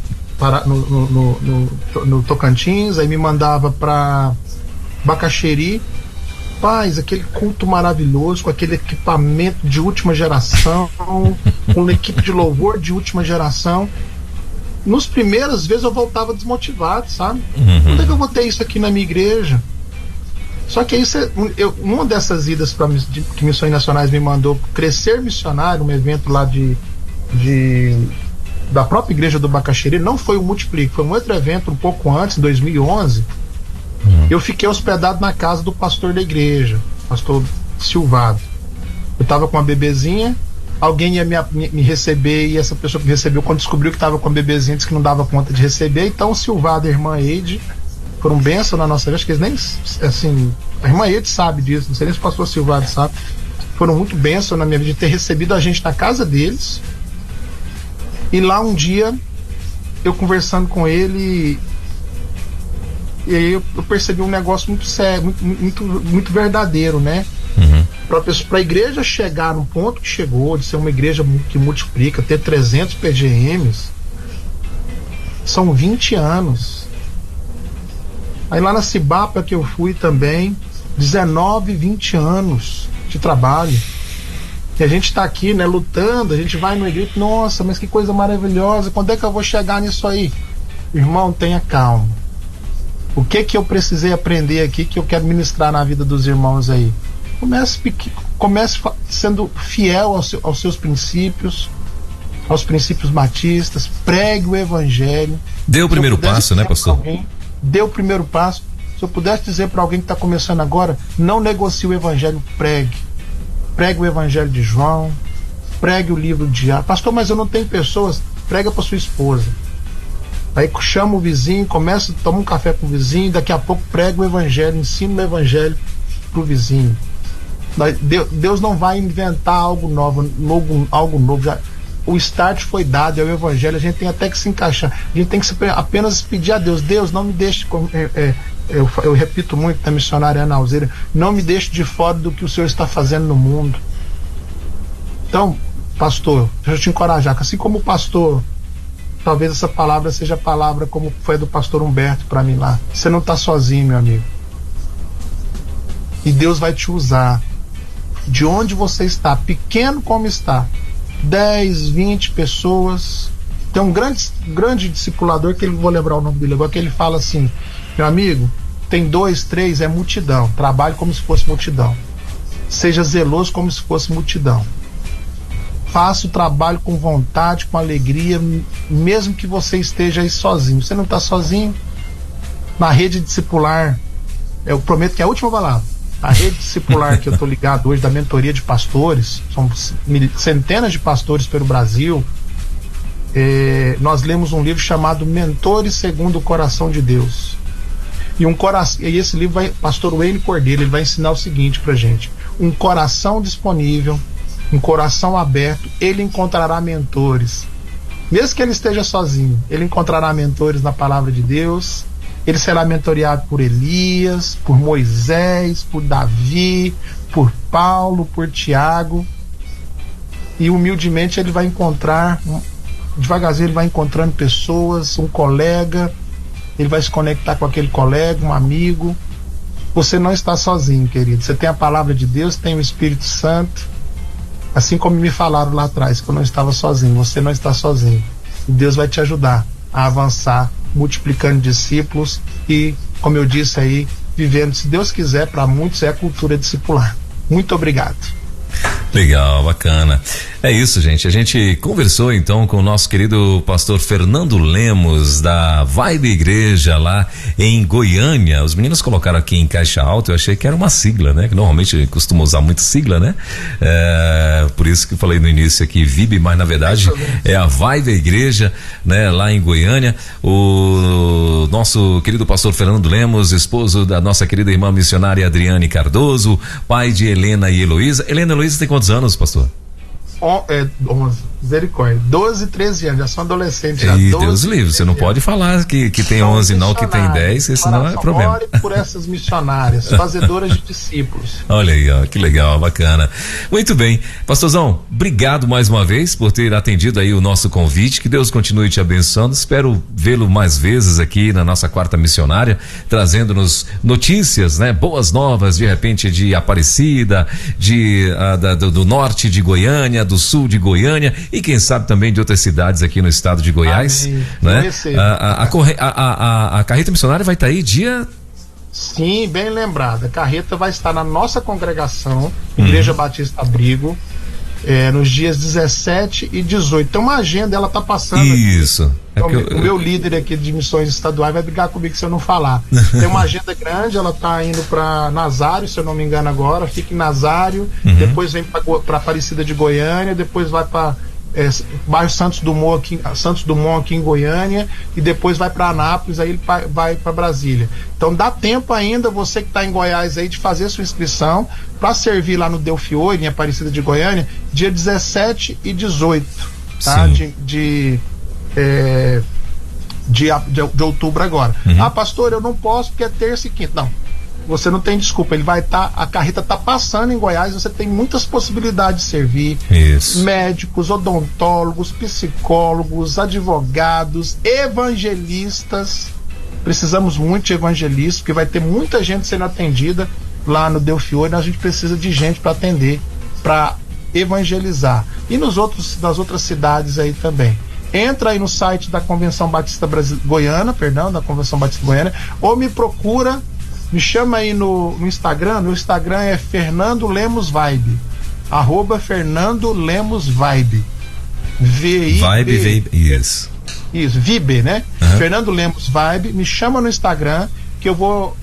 no Tocantins, aí me mandava para Bacaxeri. Paz, aquele culto maravilhoso, com aquele equipamento de última geração, com uma equipe de louvor de última geração. Nos primeiras vezes eu voltava desmotivado, sabe? Onde é que eu vou ter isso aqui na minha igreja? Só que aí uma dessas idas que Missões Nacionais me mandou, Crescer Missionário, um evento lá da própria igreja do Bacaxeri, não foi o Multiplique, foi um outro evento um pouco antes, em 2011. Eu fiquei hospedado na casa do pastor da igreja, pastor Silvado. Eu tava com uma bebezinha, alguém ia me receber, e essa pessoa que me recebeu, quando descobriu que tava com a bebezinha, disse que não dava conta de receber. Então o Silvado e a irmã Eide foram bênção na nossa vida. Acho que eles nem, assim, a irmã Eide sabe disso, não sei nem se o pastor Silvado sabe. Foram muito bênção na minha vida de ter recebido a gente na casa deles. E lá um dia, eu conversando com ele, e aí eu percebi um negócio muito sério, muito verdadeiro, né? Para a igreja chegar no ponto que chegou, de ser uma igreja que multiplica, ter 300 PGMs, são 20 anos. Aí lá na Cibapa que eu fui também, 19, 20 anos de trabalho. E a gente está aqui, né, lutando, a gente vai no igreja, nossa, mas que coisa maravilhosa, quando é que eu vou chegar nisso aí? Irmão, tenha calma. O que eu precisei aprender aqui que eu quero ministrar na vida dos irmãos aí? Comece sendo fiel aos seus princípios, aos princípios batistas, pregue o evangelho. Dê o primeiro passo, né, pastor? Dê o primeiro passo. Se eu pudesse dizer para alguém que está começando agora, não negocie o evangelho, pregue. Pregue o evangelho de João, pregue o livro de Atos. Pastor, mas eu não tenho pessoas. Prega para sua esposa. Aí chama o vizinho, toma um café com o vizinho, daqui a pouco prega o evangelho, ensina o evangelho pro vizinho. Deus não vai inventar algo novo. O start foi dado, é o evangelho, a gente tem até que se encaixar. A gente tem que apenas pedir a Deus, Deus, não me deixe, eu repito muito na missionária Ana Alzeira, não me deixe de fora do que o Senhor está fazendo no mundo. Então, pastor, deixa eu te encorajar, que assim como o pastor, talvez essa palavra seja a palavra como foi a do pastor Humberto para mim lá. Você não está sozinho, meu amigo. E Deus vai te usar. De onde você está, pequeno como está, 10, 20 pessoas. Tem um grande discipulador, que eu vou lembrar o nome dele agora, que ele fala assim: meu amigo, tem 2, 3, é multidão. Trabalhe como se fosse multidão. Seja zeloso como se fosse multidão. Faça o trabalho com vontade, com alegria, mesmo que você esteja aí sozinho. Você não está sozinho. Na rede discipular, eu prometo que é a última palavra. A rede discipular que eu estou ligado hoje, da mentoria de pastores, são centenas de pastores pelo Brasil. Nós lemos um livro chamado Mentores Segundo o Coração de Deus. E esse livro pastor Wayne Cordeiro, ele vai ensinar o seguinte pra gente: um coração disponível, um coração aberto, ele encontrará mentores. Mesmo que ele esteja sozinho, ele encontrará mentores na palavra de Deus. Ele será mentoreado por Elias, por Moisés, por Davi, por Paulo, por Tiago. E humildemente ele vai encontrar, devagarzinho ele vai encontrando pessoas, um colega, ele vai se conectar com aquele colega, um amigo. Você não está sozinho, querido. Você tem a palavra de Deus, tem o Espírito Santo. Assim como me falaram lá atrás, que eu não estava sozinho. Você não está sozinho. E Deus vai te ajudar a avançar, multiplicando discípulos e, como eu disse aí, vivendo, se Deus quiser, para muitos é a cultura discipular. Muito obrigado. Legal, bacana. É isso, gente. A gente conversou então com o nosso querido pastor Fernando Lemos, da Vibe Igreja, lá em Goiânia. Os meninos colocaram aqui em caixa alta, eu achei que era uma sigla, né? Que normalmente costuma usar muito sigla, né? Por isso que eu falei no início aqui Vibe, mas na verdade é a Vibe Igreja, né? Lá em Goiânia. O nosso querido pastor Fernando Lemos, esposo da nossa querida irmã missionária Adriane Cardoso, pai de Helena e Heloísa. Helena e Heloísa tem quantos anos, pastor? 11, misericórdia, 12, 13 anos, já são adolescentes. Já e 12, Deus livre, você não pode falar que tem 11 não, que tem 10, senão é problema. Ore por essas missionárias, fazedoras de discípulos. Olha aí, ó, que legal, bacana. Muito bem, pastorzão, obrigado mais uma vez por ter atendido aí o nosso convite, que Deus continue te abençoando. Espero vê-lo mais vezes aqui na nossa Quarta Missionária, trazendo-nos notícias, né, boas novas, de repente de Aparecida, do norte de Goiânia, do sul de Goiânia e quem sabe também de outras cidades aqui no estado de Goiás. Amém. Né? A carreta missionária vai estar aí dia... Sim, bem lembrado. A carreta vai estar na nossa congregação, Igreja Batista Abrigo, nos dias 17 e 18. Tem uma agenda, ela tá passando. Isso. O meu líder aqui de missões estaduais vai brigar comigo se eu não falar. Tem uma agenda grande, ela tá indo para Nazário, se eu não me engano agora, fica em Nazário, depois vem para Aparecida de Goiânia, depois vai para bairro Santos Dumont aqui em Goiânia, e depois vai para Anápolis, aí ele vai para Brasília. Então dá tempo ainda, você que está em Goiás aí, de fazer sua inscrição para servir lá no Delfiore, em Aparecida de Goiânia, dia 17 e 18, tá? De outubro agora. Ah, pastor, eu não posso porque é terça e quinta. Não, você não tem desculpa, ele vai estar, a carreta está passando em Goiás, você tem muitas possibilidades de servir. Isso. Médicos, odontólogos, psicólogos, advogados, evangelistas. Precisamos muito de evangelistas, porque vai ter muita gente sendo atendida lá no Delfiore, a gente precisa de gente para atender, para evangelizar. E nas outras cidades aí também. Entra aí no site da Convenção Batista Goiana, da Convenção Batista Goiana, ou me procura, me chama aí no Instagram. Meu Instagram é Fernando Lemos Vibe, @Fernando Lemos Vibe. Vibe, isso. Isso, Vibe, né? Fernando Lemos Vibe, me chama no Instagram que eu vou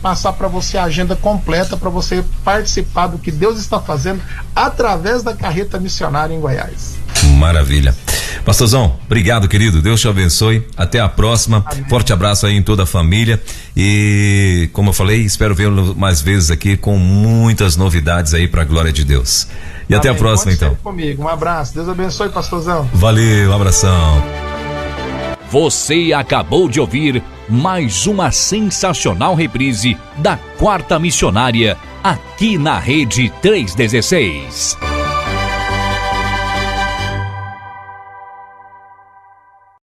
passar para você a agenda completa para você participar do que Deus está fazendo através da carreta missionária em Goiás. Maravilha. Pastorzão, obrigado, querido. Deus te abençoe. Até a próxima. Amém. Forte abraço aí em toda a família. E, como eu falei, espero vê-lo mais vezes aqui com muitas novidades aí para a glória de Deus. E até a próxima, então. Comigo. Um abraço. Deus abençoe, pastorzão. Valeu, um abração. Você acabou de ouvir mais uma sensacional reprise da Quarta Missionária aqui na Rede 316.